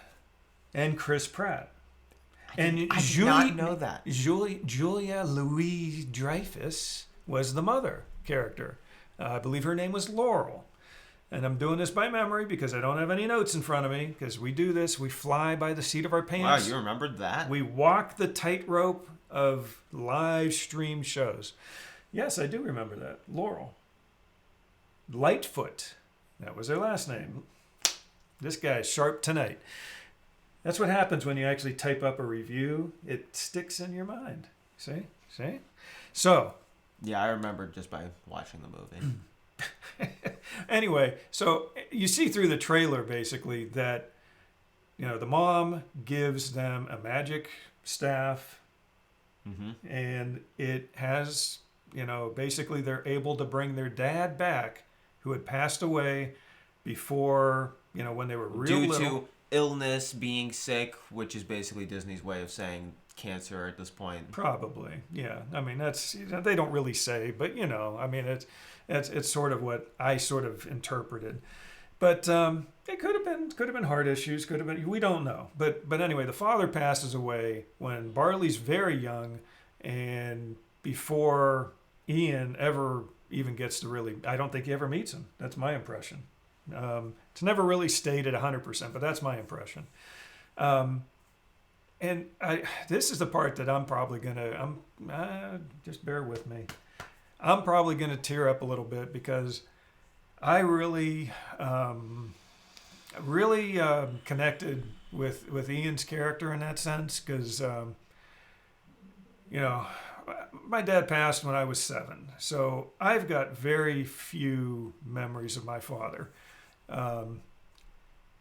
and Chris Pratt. I did not know that. Julia Louis-Dreyfus was the mother character. I believe her name was Laurel. And I'm doing this by memory because I don't have any notes in front of me because we do this. We fly by the seat of our pants. Wow, you remembered that? We walk the tightrope of live stream shows. Yes, I do remember that. Laurel. Lightfoot. That was her last name. This guy's sharp tonight. That's what happens when you actually type up a review. It sticks in your mind. See? So. Yeah, I remembered just by watching the movie. Anyway, so you see through the trailer basically that, the mom gives them a magic staff. Mm-hmm. And it has, basically they're able to bring their dad back who had passed away before, when they were real little. Due to illness, being sick, which is basically Disney's way of saying cancer at this point. Probably, yeah. I mean, that's they don't really say, but it's sort of what I sort of interpreted. But it could have been heart issues, could have been, we don't know. But anyway, the father passes away when Barley's very young, and before Ian ever even gets to really, I don't think he ever meets him. That's my impression. It's never really stated 100%, but that's my impression. And this is the part that I'm probably just bear with me. I'm probably gonna tear up a little bit because I really connected with Ian's character in that sense because my dad passed when I was 7, so I've got very few memories of my father.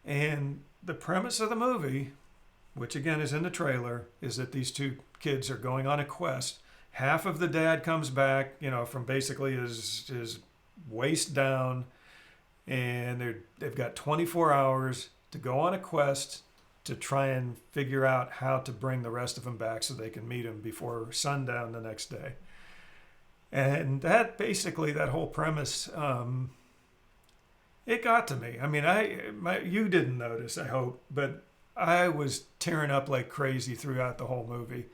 And the premise of the movie, which again is in the trailer, is that these two kids are going on a quest. Half of the dad comes back, from basically his waist down, and they've got 24 hours to go on a quest to try and figure out how to bring the rest of them back so they can meet him before sundown the next day. And that whole premise, it got to me. I mean, you didn't notice, I hope, but I was tearing up like crazy throughout the whole movie.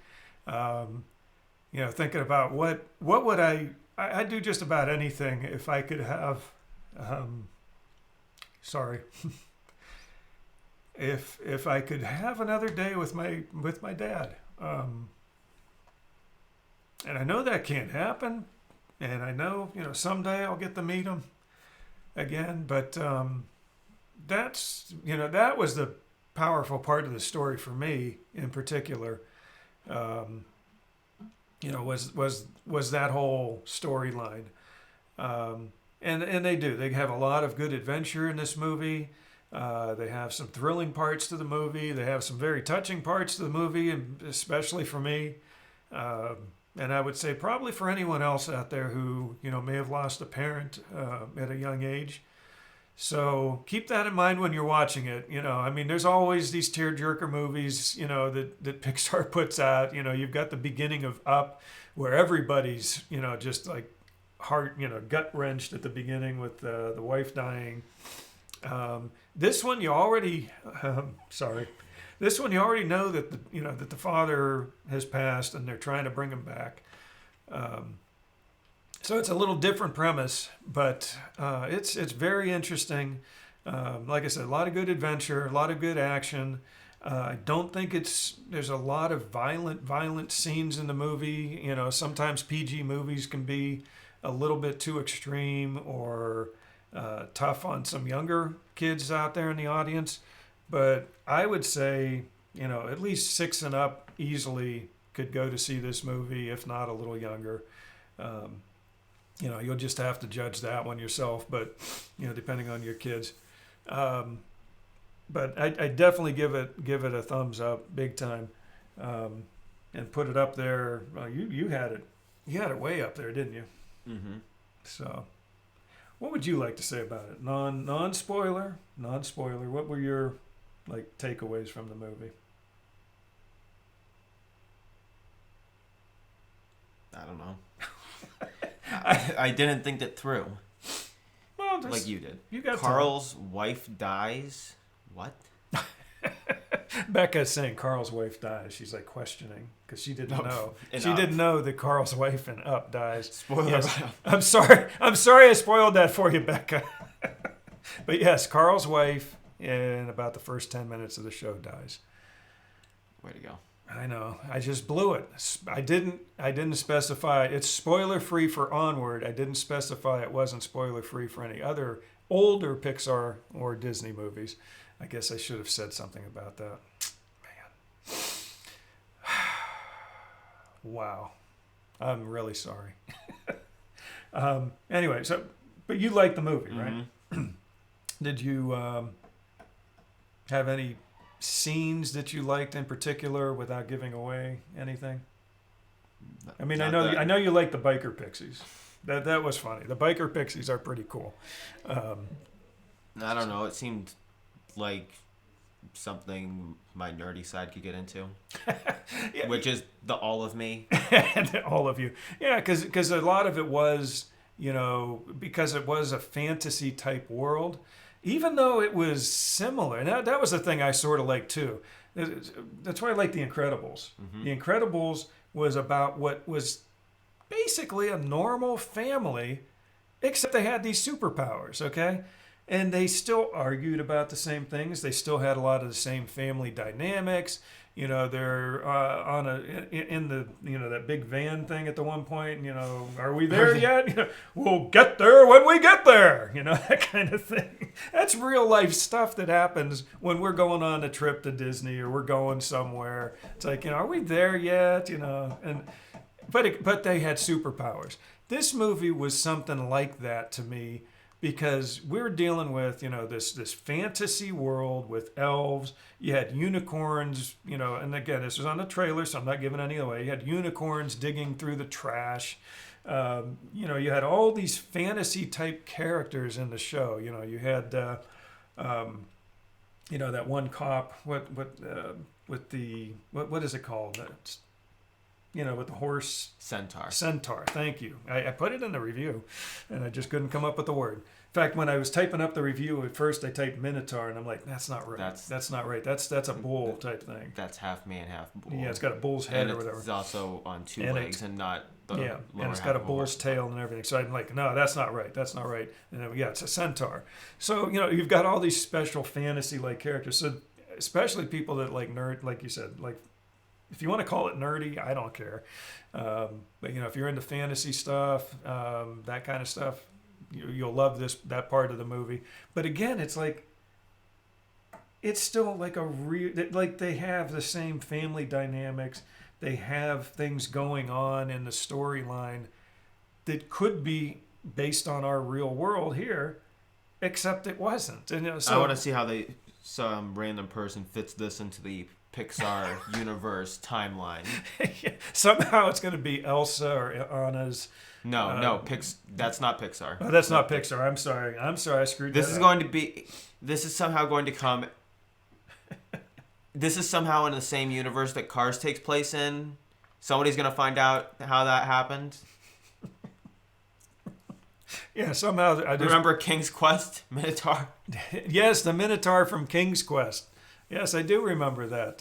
Thinking about what would I'd do just about anything if I could have, if I could have another day with my dad. And I know that can't happen, and I know, someday I'll get to meet him again, but that was the powerful part of the story for me in particular. Was that whole storyline. And they have a lot of good adventure in this movie. They have some thrilling parts to the movie. They have some very touching parts to the movie, and especially for me. And I would say probably for anyone else out there who, may have lost a parent at a young age. So keep that in mind when you're watching it. There's always these tearjerker movies, that Pixar puts out. You've got the beginning of Up, where everybody's, just like heart, gut-wrenched at the beginning with the wife dying. This one you already, This one you already know that the father has passed and they're trying to bring him back. So it's a little different premise, but it's very interesting. Like I said, a lot of good adventure, a lot of good action. I don't think there's a lot of violent scenes in the movie. Sometimes PG movies can be a little bit too extreme or tough on some younger kids out there in the audience. But I would say, at least 6 and up easily could go to see this movie, if not a little younger. You'll just have to judge that one yourself, but, depending on your kids. But I definitely give it a thumbs up, big time, and put it up there. Well, you had it way up there, didn't you? Mm-hmm. So, what would you like to say about it? Non-spoiler. What were your takeaways from the movie? I don't know. I didn't think it through. Well, like you did. You got Carl's wife dies. What? Becca's saying Carl's wife dies. She's questioning because she didn't know. She Up. didn't know that Carl's wife in Up dies. Spoiler. Yes. I'm sorry I spoiled that for you, Becca. But yes, Carl's wife in about the first 10 minutes of the show dies. Way to go. I know. I just blew it. I didn't specify. It's spoiler free for Onward. I didn't specify it wasn't spoiler free for any other older Pixar or Disney movies. I guess I should have said something about that. Man. Wow. I'm really sorry. Anyway, but you liked the movie, right? Mm-hmm. Did you have any scenes that you liked in particular without giving away anything? I mean, I know you like the biker pixies. That was funny. The biker pixies are pretty cool. I don't know. It seemed like something my nerdy side could get into, yeah. which is the all of me. All of you. Yeah, because a lot of it was, because it was a fantasy type world, even though it was similar. And that was the thing I sort of liked too. That's why I like The Incredibles. Mm-hmm. The Incredibles was about what was basically a normal family, except they had these superpowers, okay? And they still argued about the same things. They still had a lot of the same family dynamics. They're in the that big van thing at the one point. Are we there yet? We'll get there when we get there. That kind of thing. That's real life stuff that happens when we're going on a trip to Disney or we're going somewhere. It's like, are we there yet? And but they had superpowers. This movie was something like that to me because we're dealing with, this fantasy world with elves. You had unicorns, and again, this was on the trailer, so I'm not giving any away. You had unicorns digging through the trash. You had all these fantasy type characters in the show. You had, that one cop. What is it called? With the horse. Centaur. Centaur. Thank you. I put it in the review, and I just couldn't come up with the word. In fact, when I was typing up the review at first, I typed Minotaur, and I'm like, that's not right. That's not right. That's a bull type thing. That's half man, half bull. Yeah, it's got a bull's head or whatever. It's also on two legs and not the yeah, lower and it's half got a of bull's horse. tail and everything. So I'm like, no, that's not right. That's not right. And then, it's a centaur. So you've got all these special fantasy like characters. So especially people that like nerd, like you said, like if you want to call it nerdy, I don't care. But if you're into fantasy stuff, that kind of stuff, you'll love that part of the movie. But again, it's like it's still like they have the same family dynamics. They have things going on in the storyline that could be based on our real world here, except it wasn't. And so I want to see how some random person fits this into the Pixar universe timeline. Somehow it's going to be Elsa or Anna's. No, that's not Pixar. Oh, that's not Pixar. I'm sorry. I screwed This that is up. going to be. This is somehow going to come. This is somehow in the same universe that Cars takes place in. Somebody's going to find out how that happened. Yeah, somehow I just Remember King's Quest, Minotaur? Yes, the Minotaur from King's Quest. Yes, I do remember that.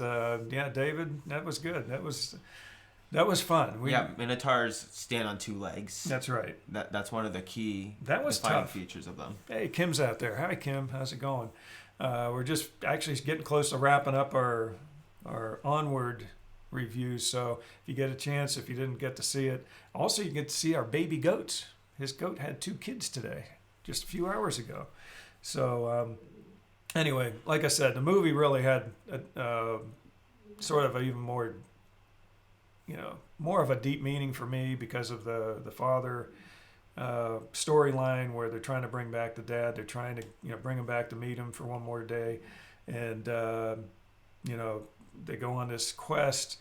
Yeah, David, that was good. That was fun. Minotaurs stand on two legs. That's right. That's one of the key That was defining tough. features of them. Hey, Kim's out there. Hi, Kim. How's it going? We're just actually getting close to wrapping up our Onward reviews. So if you get a chance, if you didn't get to see it, also you get to see our baby goats. His goat had 2 kids today, just a few hours ago. So anyway, like I said, the movie really had sort of a even more, more of a deep meaning for me because of the father storyline where they're trying to bring back the dad. They're trying to bring him back to meet him for one more day, and they go on this quest.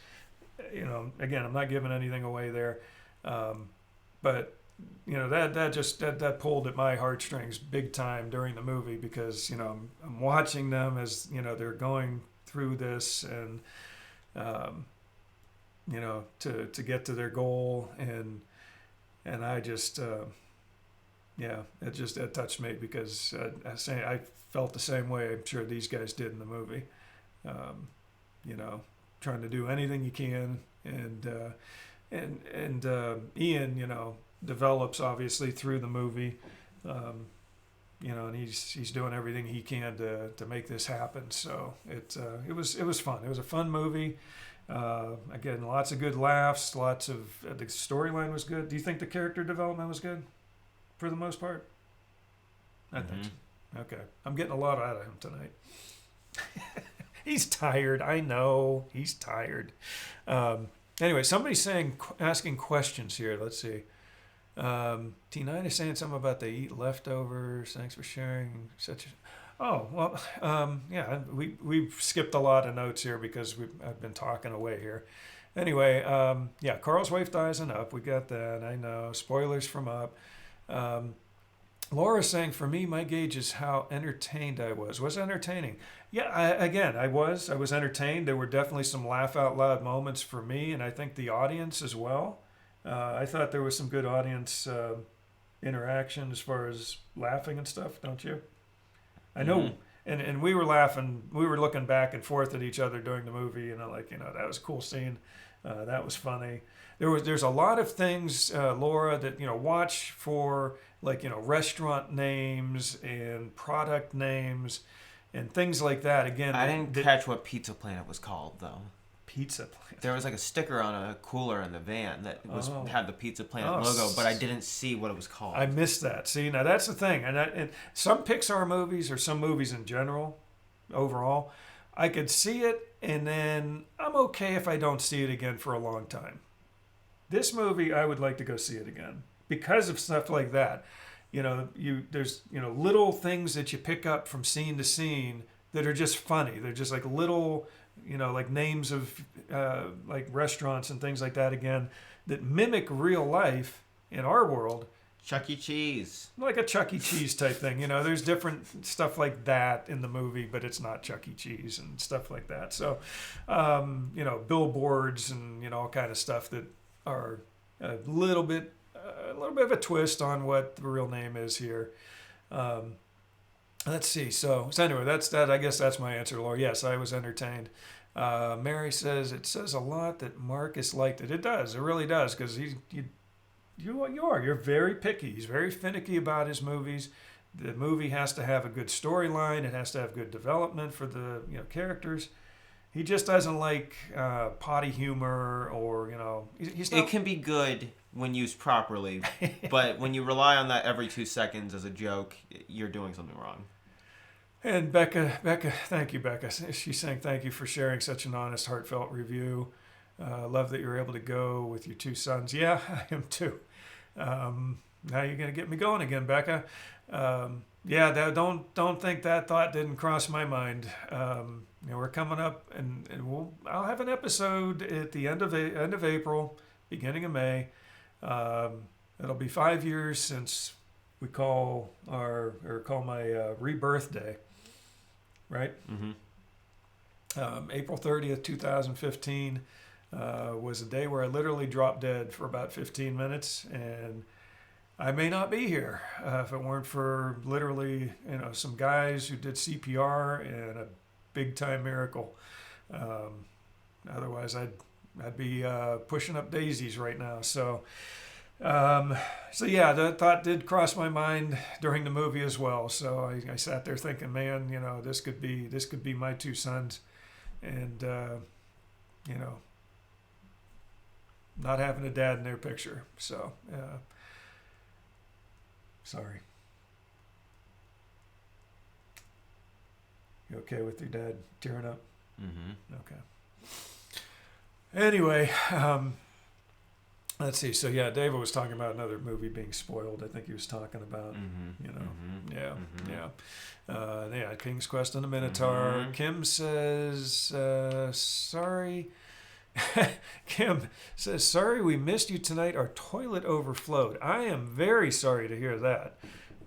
Again, I'm not giving anything away there, but that pulled at my heartstrings big time during the movie because I'm watching them as they're going through this and to get to their goal and I just it touched me because I felt the same way I'm sure these guys did in the movie. Trying to do anything you can and Ian develops obviously through the movie, and he's doing everything he can to make this happen. So it was fun. It was a fun movie. Again, lots of good laughs. Lots of the storyline was good. Do you think the character development was good, for the most part? I think so. Okay, I'm getting a lot out of him tonight. He's tired. I know he's tired. Anyway, somebody's asking questions here. Let's see. T9 is saying something about they eat leftovers. Thanks for sharing. Yeah, we've skipped a lot of notes here because I've been talking away here. Anyway, yeah, Carl's wife dies in Up. We got that. I know. Spoilers from Up. Laura's saying, for me, my gauge is how entertained I was. Was entertaining. Yeah, I was entertained. There were definitely some laugh out loud moments for me, and I think the audience as well. I thought there was some good audience interaction as far as laughing and stuff, don't you? I know, and we were laughing. We were looking back and forth at each other during the movie, that was a cool scene. That was funny. There's a lot of things, Laura, that watch for restaurant names and product names and things like that. Again, I didn't catch what Pizza Planet was called though. Pizza Planet. There was a sticker on a cooler in the van that had the Pizza Planet logo, but I didn't see what it was called. I missed that. See, now that's the thing. And some Pixar movies or some movies in general, overall, I could see it and then I'm okay if I don't see it again for a long time. this movie, I would like to go see it again because of stuff like that. There's little things that you pick up from scene to scene that are just funny. They're just like little, like names of like restaurants and things like that again that mimic real life in our world. Chuck E. Cheese. Like a Chuck E. Cheese type thing. There's different stuff like that in the movie, but it's not Chuck E. Cheese and stuff like that. So, billboards and, all kind of stuff that are a little bit of a twist on what the real name is here. Let's see. So anyway, that's that. I guess that's my answer, Laura. Yes, I was entertained. Mary says it says a lot that Marcus liked it. It does. It really does, because you're very picky. He's very finicky about his movies. The movie has to have a good storyline. It has to have good development for the characters. He just doesn't like potty humor or he's not. It can be good when used properly, but when you rely on that every 2 seconds as a joke, you're doing something wrong. And Becca, thank you, Becca. She's saying thank you for sharing such an honest, heartfelt review. Love that you're able to go with your 2 sons. Yeah, I am too. Now you're gonna get me going again, Becca. Don't think that thought didn't cross my mind. We're coming up, and I'll have an episode at the end of April, beginning of May. It'll be 5 years since we call my rebirth day, right? Mm-hmm. April 30th, 2015 was a day where I literally dropped dead for about 15 minutes, and I may not be here if it weren't for literally some guys who did CPR and a big time miracle. Otherwise, I'd be pushing up daisies right now. So yeah, that thought did cross my mind during the movie as well. So I sat there thinking, man, this could be my 2 sons, and not having a dad in their picture. So sorry. You okay with your dad tearing up? Mm-hmm. Okay. Anyway, let's see. So yeah, David was talking about another movie being spoiled. I think he was talking about, King's Quest and the Minotaur. Mm-hmm. Kim says, sorry. Kim says, sorry we missed you tonight. Our toilet overflowed. I am very sorry to hear that,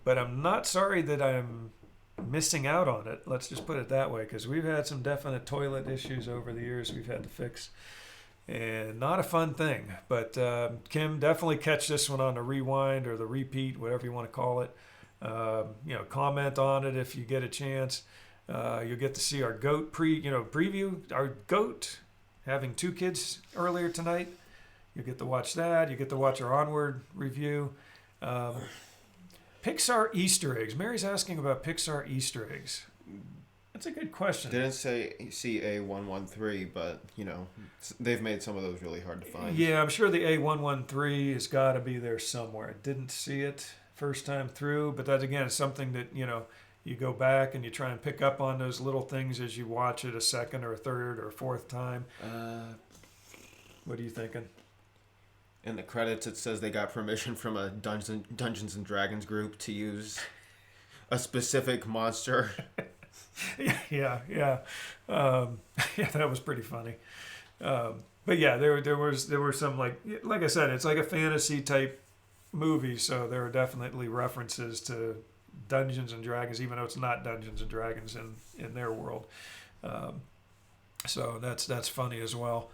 but I'm not sorry that I'm missing out on it. Let's just put it that way, because we've had some definite toilet issues over the years we've had to fix, and not a fun thing. But Kim, definitely catch this one on the rewind or the repeat, whatever you want to call it. Comment on it if you get a chance. You'll get to see our goat preview. Our goat having 2 kids earlier tonight. You'll get to watch that. You get to watch our Onward review. Pixar Easter eggs. Mary's asking about Pixar Easter eggs. That's a good question. Didn't say CA113, but they've made some of those really hard to find. Yeah, I'm sure the A113 has got to be there somewhere. I didn't see it first time through, but that again is something that you go back and you try and pick up on those little things as you watch it a second or a third or a fourth time. What are you thinking? In the credits, it says they got permission from a Dungeons and Dragons group to use a specific monster. Yeah. That was pretty funny. But yeah, there were some like I said, it's like a fantasy type movie, so there are definitely references to Dungeons and Dragons, even though it's not Dungeons and Dragons in their world. So that's funny as well.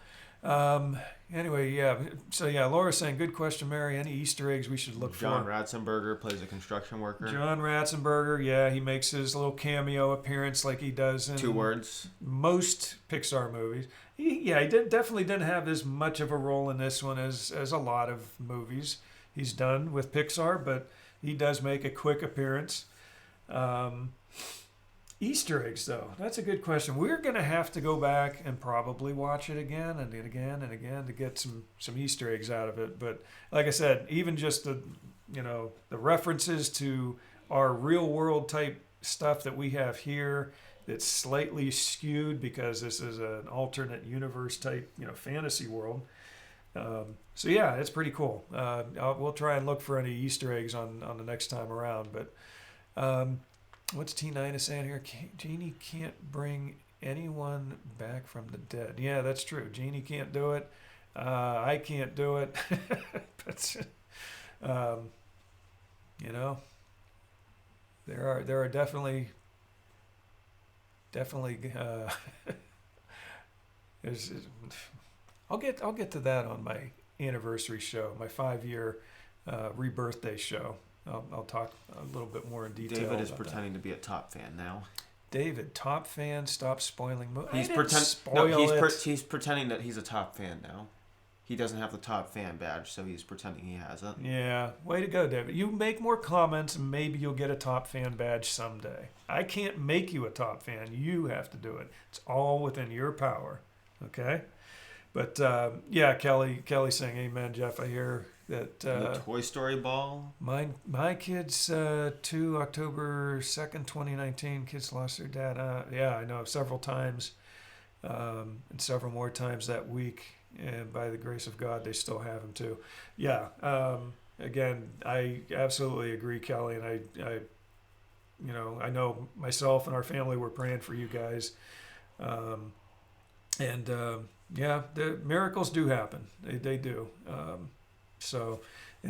Anyway, yeah. So yeah, Laura's saying, good question, Mary. Any Easter eggs we should look John for? Ratzenberger plays a construction worker. John Ratzenberger, yeah, he makes his little cameo appearance like he does in 2 words. Most Pixar movies. He definitely didn't have as much of a role in this one as a lot of movies he's done with Pixar, but he does make a quick appearance. Easter eggs, though, that's a good question. We're going to have to go back and probably watch it again and again and again to get some Easter eggs out of it. But like I said, even just the references to our real world type stuff that we have here that's slightly skewed because this is an alternate universe type fantasy world. So yeah, it's pretty cool. We'll try and look for any Easter eggs on the next time around. But what's T9 saying here? Genie can't bring anyone back from the dead. Yeah, that's true. Genie can't do it. I can't do it. But you know, there are definitely there's. I'll get to that on my anniversary show, my 5-year rebirthday show. I'll talk a little bit more in detail. David is about pretending to be a Top fan now. David, Top fan, stop spoiling movies. He's pretending that he's a Top fan now. He doesn't have the Top fan badge, so he's pretending he has it. Yeah, way to go, David. You make more comments, and maybe you'll get a Top fan badge someday. I can't make you a Top fan. You have to do it. It's all within your power. Okay. But yeah, Kelly saying amen, Jeff. I hear that the Toy Story ball. My kids 2 October 2nd, 2019. Kids lost their dad. Yeah, I know several times, and several more times that week. And by the grace of God, they still have him too. Yeah. Again, I absolutely agree, Kelly, and I I know myself and our family were praying for you guys, yeah, the miracles do happen. They do. And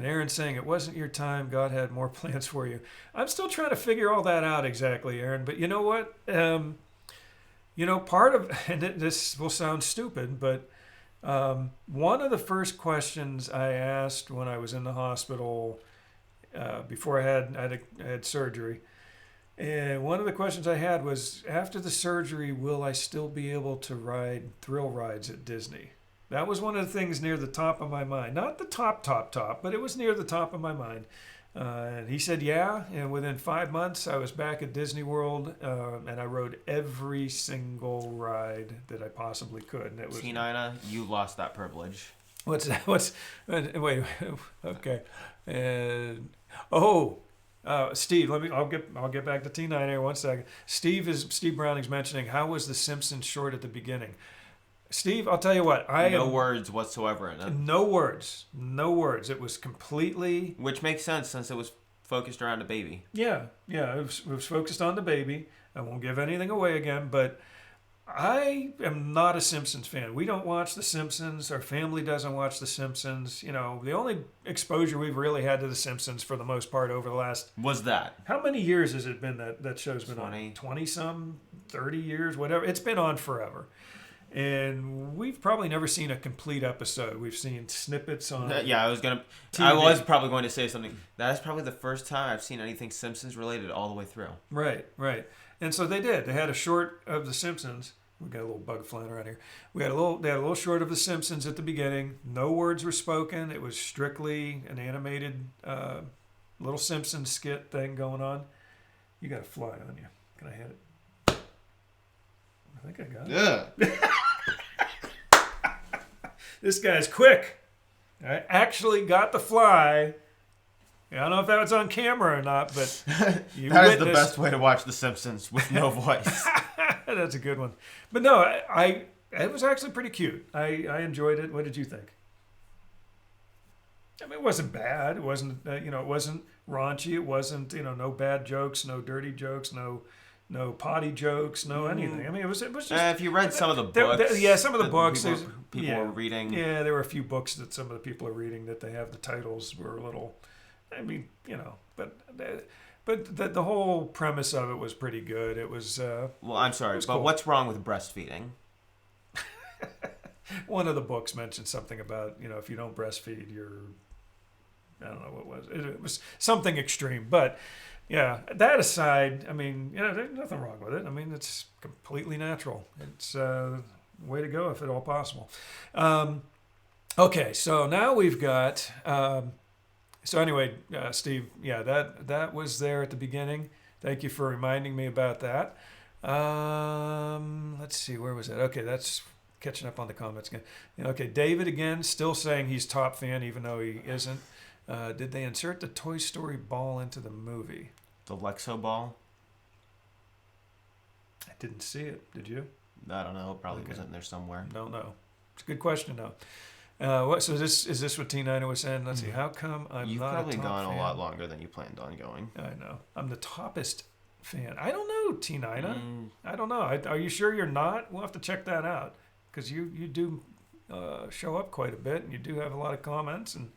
Aaron's saying it wasn't your time. God had more plans for you. I'm still trying to figure all that out exactly, Aaron. But you know what? Part of, and this will sound stupid, but one of the first questions I asked when I was in the hospital before I had surgery, and one of the questions I had was, after the surgery, will I still be able to ride thrill rides at Disney? That was one of the things near the top of my mind. Not the top, but it was near the top of my mind. And he said, yeah. And within 5 months, I was back at Disney World, and I rode every single ride that I possibly could. And it was T9, you lost that privilege. What's that? Wait. Okay. Steve, I'll get back to T9 here 1 second. Steve Browning's mentioning, how was The Simpsons short at the beginning? Steve, I'll tell you what. No words whatsoever in it. No words. It was completely... Which makes sense since it was focused around a baby. Yeah. It was focused on the baby. I won't give anything away again, but I am not a Simpsons fan. We don't watch The Simpsons. Our family doesn't watch The Simpsons. The only exposure we've really had to The Simpsons for the most part over the last... Was that? How many years has it been that show's been 20. on? 20-some, 30 years, whatever. It's been on forever. And we've probably never seen a complete episode. We've seen snippets on Yeah, I was probably going to say something. That is probably the first time I've seen anything Simpsons related all the way through. Right. And so they did. They had a short of The Simpsons. We got a little bug flying around here. They had a little short of The Simpsons at the beginning. No words were spoken. It was strictly an animated little Simpsons skit thing going on. You got a fly on you. Can I hit it? I think I got it. Yeah. This guy's quick. I actually got the fly. I don't know if that was on camera or not, but you That witnessed. is the best way to watch The Simpsons with no voice. That's a good one. But no, it was actually pretty cute. I enjoyed it. What did you think? I mean, it wasn't bad. It wasn't it wasn't raunchy. It wasn't no bad jokes, no dirty jokes, no potty jokes, no anything. I mean, it was just... if you read some of the books... some of the books... People were reading... Yeah, there were a few books that some of the people are reading that they have the titles were a little... I mean, but the whole premise of it was pretty good. It was... well, I'm sorry, but cool. What's wrong with breastfeeding? One of the books mentioned something about, if you don't breastfeed, you're... I don't know what it was. It was something extreme, but... Yeah, that aside, I mean, there's nothing wrong with it. I mean, it's completely natural. It's way to go if at all possible. Okay, so now we've got... so anyway, Steve, yeah, that was there at the beginning. Thank you for reminding me about that. Let's see, where was it? Okay, that's catching up on the comments again. Okay, David again, still saying he's top fan even though he isn't. Did they insert the Toy Story ball into the movie? The Lexo ball? I didn't see it. Did you? I don't know. It probably wasn't in there somewhere. Don't know. It's a good question, though. So is this what T9 was saying? Let's see. How come I'm You've not probably a top gone fan? a lot longer than you planned on going. I know. I'm the toppest fan. I don't know, T9. I don't know. Are you sure you're not? We'll have to check that out because you do show up quite a bit, and you do have a lot of comments, and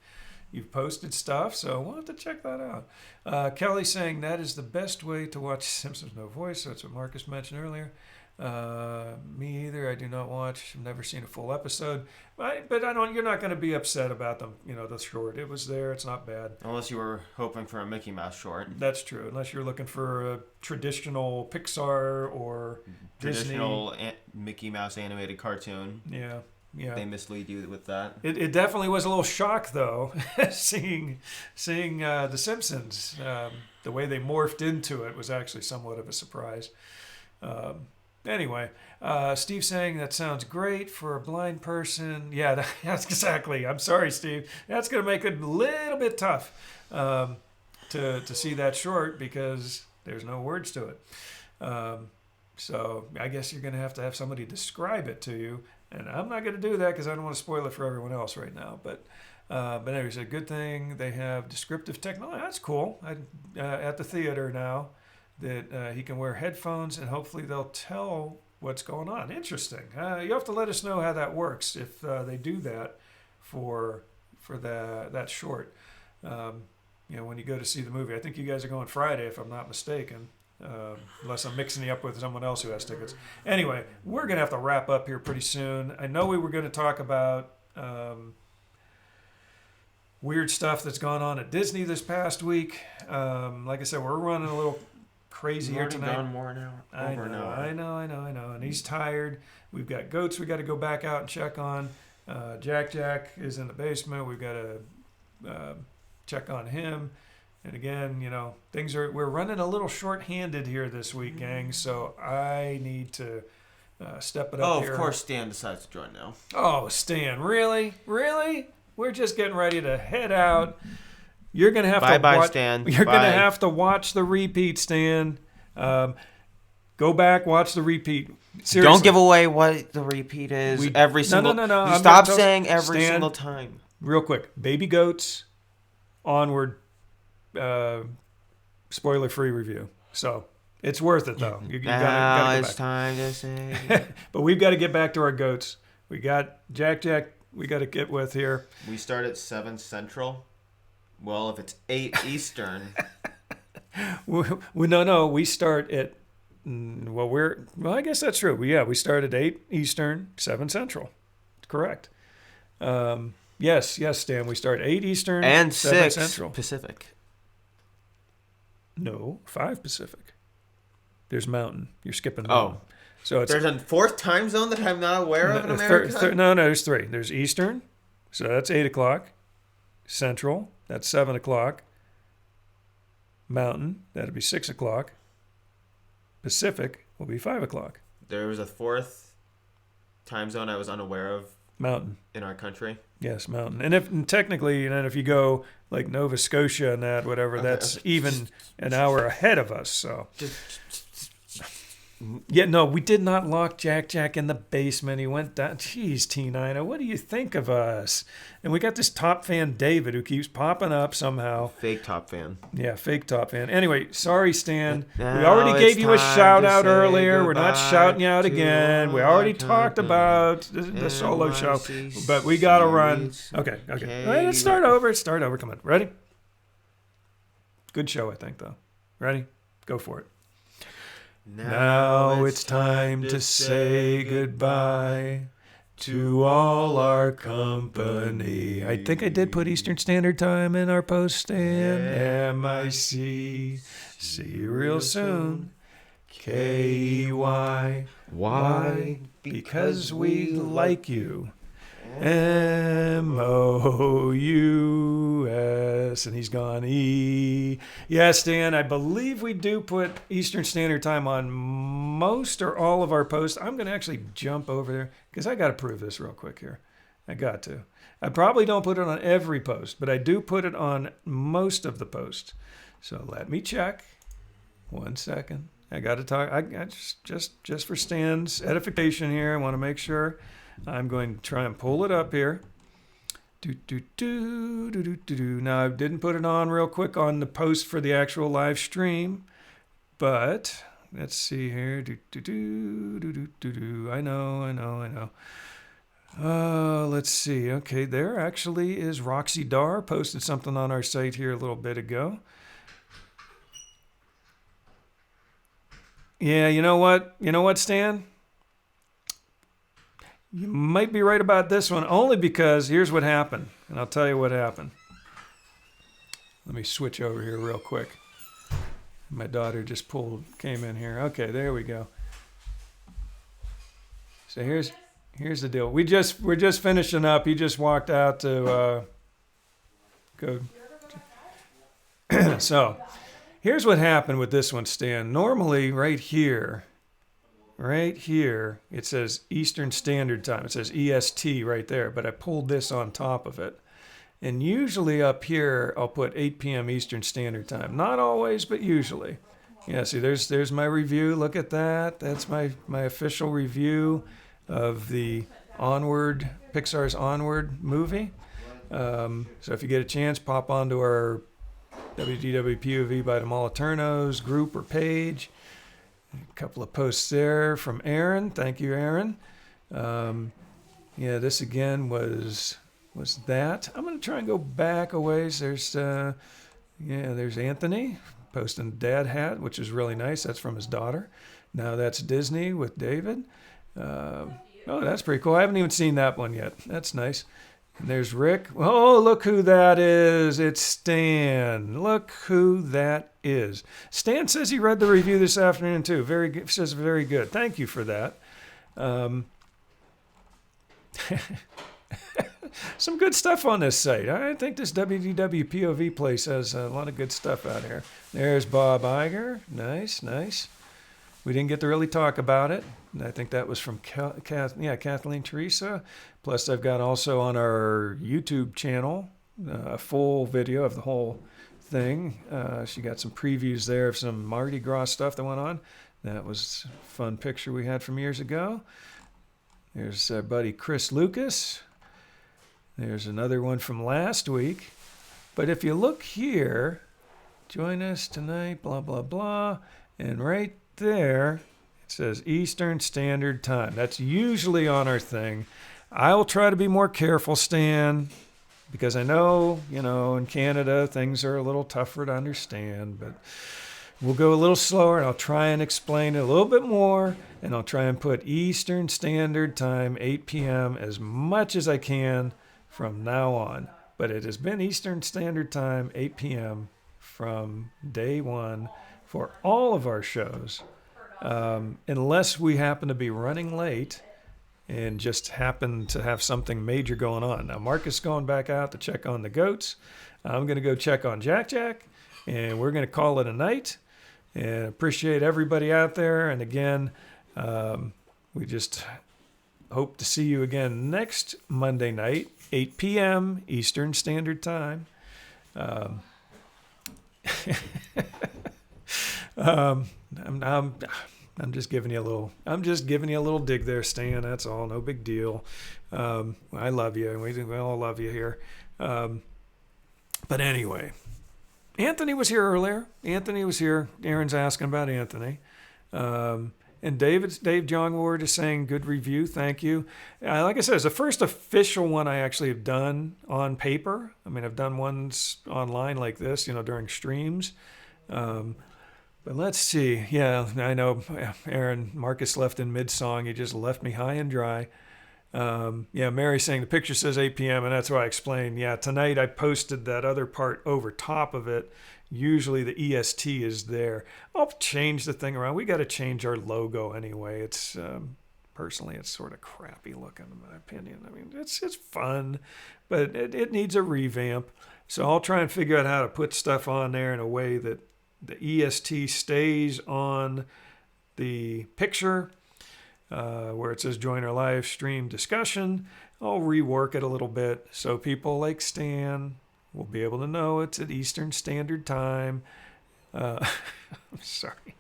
you've posted stuff. So we'll have to check that out. Kelly saying that is the best way to watch Simpsons No Voice. That's what Marcus mentioned earlier. Me either. I do not watch. I've never seen a full episode. But I don't. You're not going to be upset about them. The short. It was there. It's not bad. Unless you were hoping for a Mickey Mouse short. That's true. Unless you're looking for a traditional Pixar or Traditional Disney. Mickey Mouse animated cartoon. Yeah. They mislead you with that. It definitely was a little shock though, seeing The Simpsons. The way they morphed into it was actually somewhat of a surprise. Anyway, Steve saying that sounds great for a blind person. Yeah, that's exactly. I'm sorry, Steve. That's going to make it a little bit tough to see that short because there's no words to it. So I guess you're going to have somebody describe it to you, and I'm not going to do that because I don't want to spoil it for everyone else right now. But anyway, it's a good thing they have descriptive technology. That's cool. At the theater now. That he can wear headphones and hopefully they'll tell what's going on. Interesting. You have to let us know how that works if they do that for that short. When you go to see the movie. I think you guys are going Friday if I'm not mistaken, unless I'm mixing you up with someone else who has tickets. Anyway, we're going to have to wrap up here pretty soon. I know we were going to talk about weird stuff that's gone on at Disney this past week. Like I said, we're running a little crazy here tonight. Gone more now. I know. And he's tired. We've got goats we got to go back out and check on. Jack is in the basement. We've got to check on him. And again, we're running a little short-handed here this week, gang. So I need to step it up here. Oh, of course Stan decides to join now. Oh, Stan, really? We're just getting ready to head out. You're gonna have to watch. Stan. You're Bye. gonna have to watch the repeat, Stan. Go back, watch the repeat. Seriously. Don't give away what the repeat is. Every single. No. You stop saying every Stan, single time. Real quick, Baby Goats, Onward, spoiler-free review. So it's worth it though. You gotta it's time to say. But we've got to get back to our goats. We got Jack. We got to get with here. We start at 7 Central. Well, if it's 8 Eastern. No. We start at. I guess that's true. We start at 8 Eastern, 7 Central. Correct. Yes, Stan. We start 8 Eastern And 7 6 Central. Pacific. No, 5 Pacific. There's Mountain. You're skipping Mountain. Oh. So it's There's a 4th time zone that I'm not aware of in America? No, there's 3. There's Eastern, so that's 8 o'clock. Central, that's 7 o'clock. Mountain, that'll be 6 o'clock. Pacific will be 5 o'clock. There was a 4th time zone I was unaware of. Mountain. In our country. Yes, Mountain. And technically, if you go like Nova Scotia and that, whatever, that's even an hour ahead of us. So. Yeah, no, we did not lock Jack in the basement. He went down. Jeez, T9, what do you think of us? And we got this top fan, David, who keeps popping up somehow. Fake top fan. Yeah, fake top fan. Anyway, sorry, Stan. Now we already gave you a shout out earlier. Goodbye. We're not shouting you out again. We already talked about the solo show, but we got to run. Okay. All right, let's start over. Come on. Ready? Good show, I think, though. Ready? Go for it. Now it's time to say goodbye to all our company. I think I did put Eastern Standard Time in our post, Stan. MIC. See you real soon. KY. Why? Because we like you. MOUS, and he's gone E. Yes, Dan, I believe we do put Eastern Standard Time on most or all of our posts. I'm going to actually jump over there because I got to prove this real quick here. I got to. I probably don't put it on every post, but I do put it on most of the posts. So let me check. 1 second. I got to talk. I just for Stan's edification here, I want to make sure. I'm going to try and pull it up here. Now, I didn't put it on real quick on the post for the actual live stream, but let's see here. I know. Let's see. Okay, there actually is Roxy Dar posted something on our site here a little bit ago. Yeah, you know what? You know what, Stan? You might be right about this one, only because here's what happened, and I'll tell you what happened. Let me switch over here real quick. My daughter just came in here. Okay, there we go. So here's the deal. We're just finishing up. He just walked out to go. So here's what happened with this one, Stan. Normally, right here, it says Eastern Standard Time. It says EST right there, but I pulled this on top of it. And usually up here, I'll put 8 p.m. Eastern Standard Time. Not always, but usually. Yeah, see, there's my review. Look at that. That's my official review of the Onward, Pixar's Onward movie. So if you get a chance, pop onto our WDWpov by the Moliternos group or page. A couple of posts there from Aaron. Thank you, Aaron. This again was that. I'm going to try and go back a ways. There's Anthony posting dad hat, which is really nice. That's from his daughter. Now that's Disney with David. That's pretty cool. I haven't even seen that one yet. That's nice. And there's Rick. Oh, look who that is. It's Stan. Look who that is. Stan says he read the review this afternoon too. Very good. Says very good. Thank you for that. Some good stuff on this site. I think this WDWpov place has a lot of good stuff out here. There's Bob Iger. Nice. We didn't get to really talk about it. I think that was from Kathleen Teresa. Plus, I've got also on our YouTube channel a full video of the whole thing. She got some previews there of some Mardi Gras stuff that went on. That was a fun picture we had from years ago. There's our buddy Chris Lucas. There's another one from last week. But if you look here, join us tonight, blah, blah, blah. And right there, it says Eastern Standard Time. That's usually on our thing. I'll try to be more careful, Stan, because I know, in Canada, things are a little tougher to understand, but we'll go a little slower, and I'll try and explain it a little bit more, and I'll try and put Eastern Standard Time, 8 p.m., as much as I can from now on. But it has been Eastern Standard Time, 8 p.m., from day one for all of our shows, unless we happen to be running late and just happen to have something major going on. Now, Marcus is going back out to check on the goats. I'm going to go check on Jack, and we're going to call it a night. And appreciate everybody out there. And again, we just hope to see you again next Monday night, 8 p.m. Eastern Standard Time. I'm just giving you a little dig there, Stan. That's all. No big deal. I love you, and we all love you here. But anyway, Anthony was here earlier. Aaron's asking about Anthony. And Dave John Ward is saying good review. Thank you. Like I said, it's the first official one I actually have done on paper. I mean, I've done ones online like this, during streams. But let's see. Yeah, I know Aaron Marcus left in mid-song. He just left me high and dry. Mary's saying the picture says 8 p.m. and that's why I explained. Yeah, tonight I posted that other part over top of it. Usually the EST is there. I'll change the thing around. We got to change our logo anyway. It's personally, it's sort of crappy looking in my opinion. I mean, it's fun, but it needs a revamp. So I'll try and figure out how to put stuff on there in a way that the EST stays on the picture where it says join our live stream discussion. I'll rework it a little bit so people like Stan will be able to know it's at Eastern Standard Time. I'm sorry,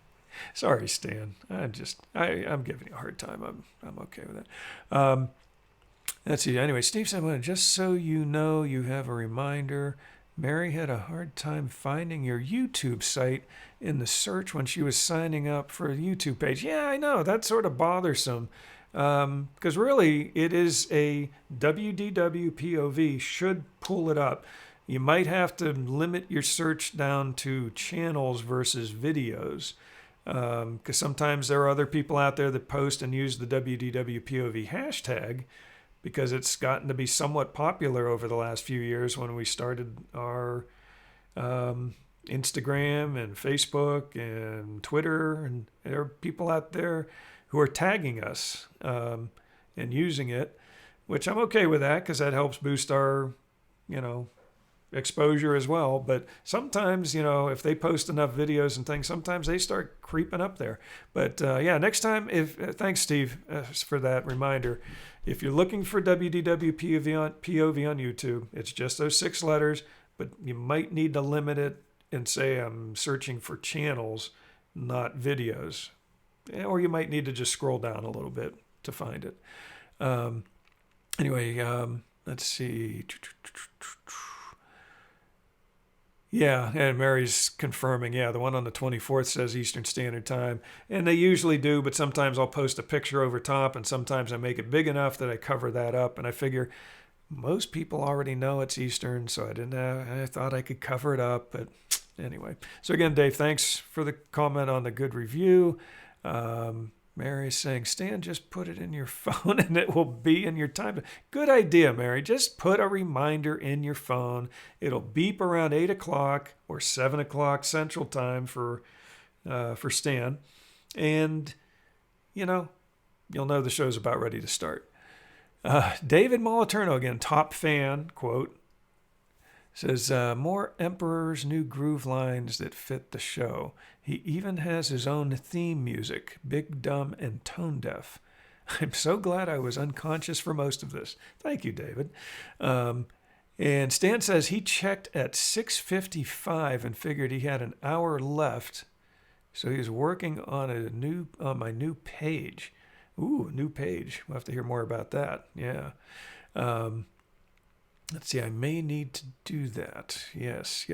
Stan. I'm giving you a hard time. I'm okay with that. Let's see. Anyway, Steve said, well, just so you know, you have a reminder. Mary had a hard time finding your YouTube site in the search when she was signing up for a YouTube page. Yeah, I know. That's sort of bothersome. Because really, it is a WDWpov should pull it up. You might have to limit your search down to channels versus videos. Because sometimes there are other people out there that post and use the WDWpov hashtag, because it's gotten to be somewhat popular over the last few years when we started our Instagram and Facebook and Twitter. And there are people out there who are tagging us and using it, which I'm okay with that because that helps boost our, exposure as well. But sometimes, if they post enough videos and things, sometimes they start creeping up there. But yeah, next time, thanks, Steve, for that reminder. If you're looking for WDWpov on YouTube, it's just those 6 letters, but you might need to limit it and say I'm searching for channels, not videos. Or you might need to just scroll down a little bit to find it. Anyway, let's see. Yeah, and Mary's confirming. Yeah, the one on the 24th says Eastern Standard Time. And they usually do, but sometimes I'll post a picture over top, and sometimes I make it big enough that I cover that up. And I figure most people already know it's Eastern, so I thought I could cover it up. But anyway. So again, Dave, thanks for the comment on the good review. Mary's saying, Stan, just put it in your phone and it will be in your time. Good idea, Mary. Just put a reminder in your phone. It'll beep around 8 o'clock or 7 o'clock Central Time for Stan. And, you'll know the show's about ready to start. David Moliterno, again, top fan, quote, says, more Emperor's New Groove lines that fit the show. He even has his own theme music, Big, Dumb, and Tone Deaf. I'm so glad I was unconscious for most of this. Thank you, David. And Stan says he checked at 6:55 and figured he had an hour left. So he was working on my new page. Ooh, new page. We'll have to hear more about that. Yeah. Let's see, I may need to do that. Yes.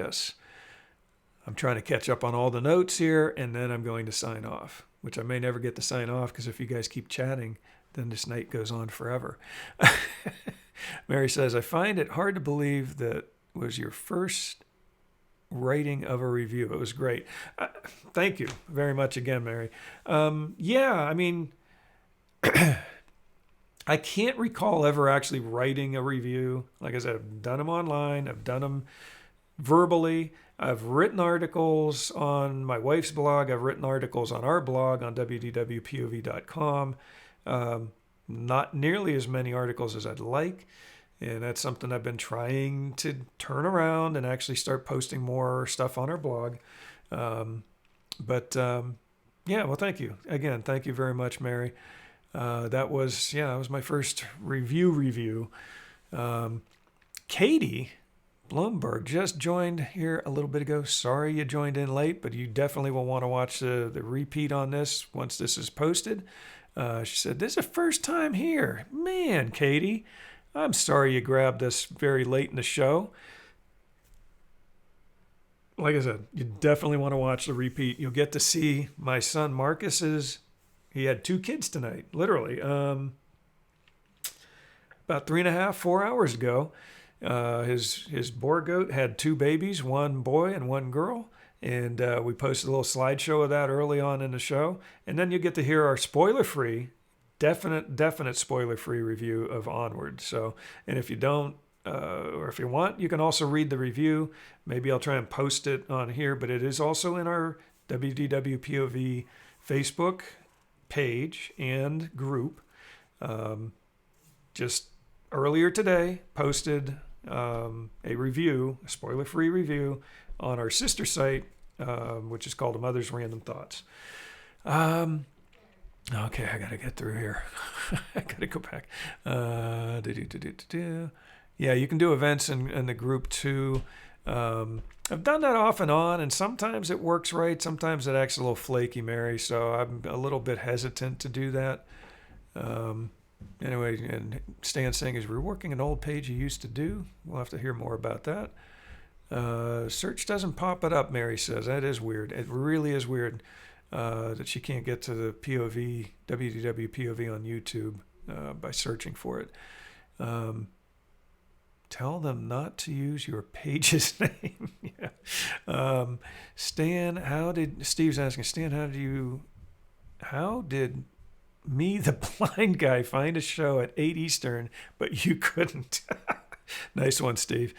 I'm trying to catch up on all the notes here, and then I'm going to sign off, which I may never get to sign off because if you guys keep chatting, then this night goes on forever. Mary says, I find it hard to believe that was your first writing of a review. It was great. Thank you very much again, Mary. Yeah, I mean, I can't recall ever actually writing a review. Like I said, I've done them online. I've done them verbally. I've written articles on my wife's blog. I've written articles on our blog on WDWpov.com. Not nearly as many articles as I'd like. And that's something I've been trying to turn around and actually start posting more stuff on our blog. Yeah, well, thank you. Again, thank you very much, Mary. That was my first review. Katie Blumberg just joined here a little bit ago. Sorry you joined in late, but you definitely will want to watch the repeat on this once this is posted. She said, this is the first time here. Man, Katie, I'm sorry you grabbed this very late in the show. Like I said, you definitely want to watch the repeat. You'll get to see my son Marcus's. He had 2 kids tonight, literally. About 3.5, 4 hours ago. His boar goat had 2 babies, 1 boy and 1 girl. And we posted a little slideshow of that early on in the show. And then you get to hear our spoiler-free, definite spoiler-free review of Onward. So, and if you don't, or if you want, you can also read the review. Maybe I'll try and post it on here, but it is also in our WDWpov Facebook page and group. Just earlier today, posted a review, a spoiler-free review, on our sister site, which is called A Mother's Random Thoughts. Okay, I got to get through here. I got to go back. Yeah, you can do events in the group too. I've done that off and on, and sometimes it works right. Sometimes it acts a little flaky, Mary, so I'm a little bit hesitant to do that. Anyway, and Stan saying is reworking an old page you used to do. We'll have to hear more about that. Search doesn't pop it up, Mary says. That is weird. It really is weird that she can't get to the POV, WDWpov on YouTube by searching for it. Tell them not to use your page's name. Yeah. Stan, Steve's asking, Stan, how did me, the blind guy, find a show at 8 Eastern, but you couldn't? Nice one, Steve.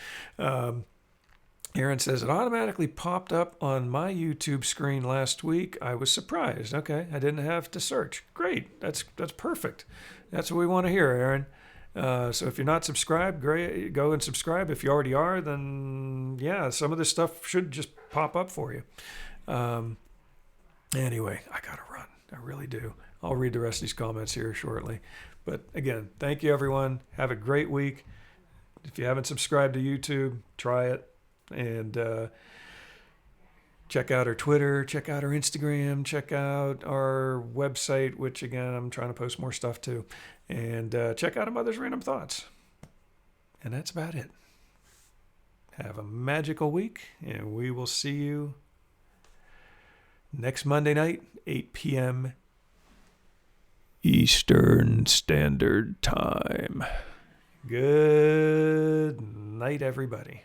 Aaron says, it automatically popped up on my YouTube screen last week. I was surprised. Okay, I didn't have to search. Great. That's perfect. That's what we want to hear, Aaron. So if you're not subscribed, great, go and subscribe. If you already are, then yeah, some of this stuff should just pop up for you. Anyway, I gotta run. I really do. I'll read the rest of these comments here shortly. But again, thank you, everyone. Have a great week. If you haven't subscribed to YouTube, try it. And check out our Twitter, check out our Instagram, check out our website, which again, I'm trying to post more stuff too. And check out a Mother's Random Thoughts. And that's about it. Have a magical week, and we will see you next Monday night, 8 p.m. Eastern Standard Time. Good night, everybody.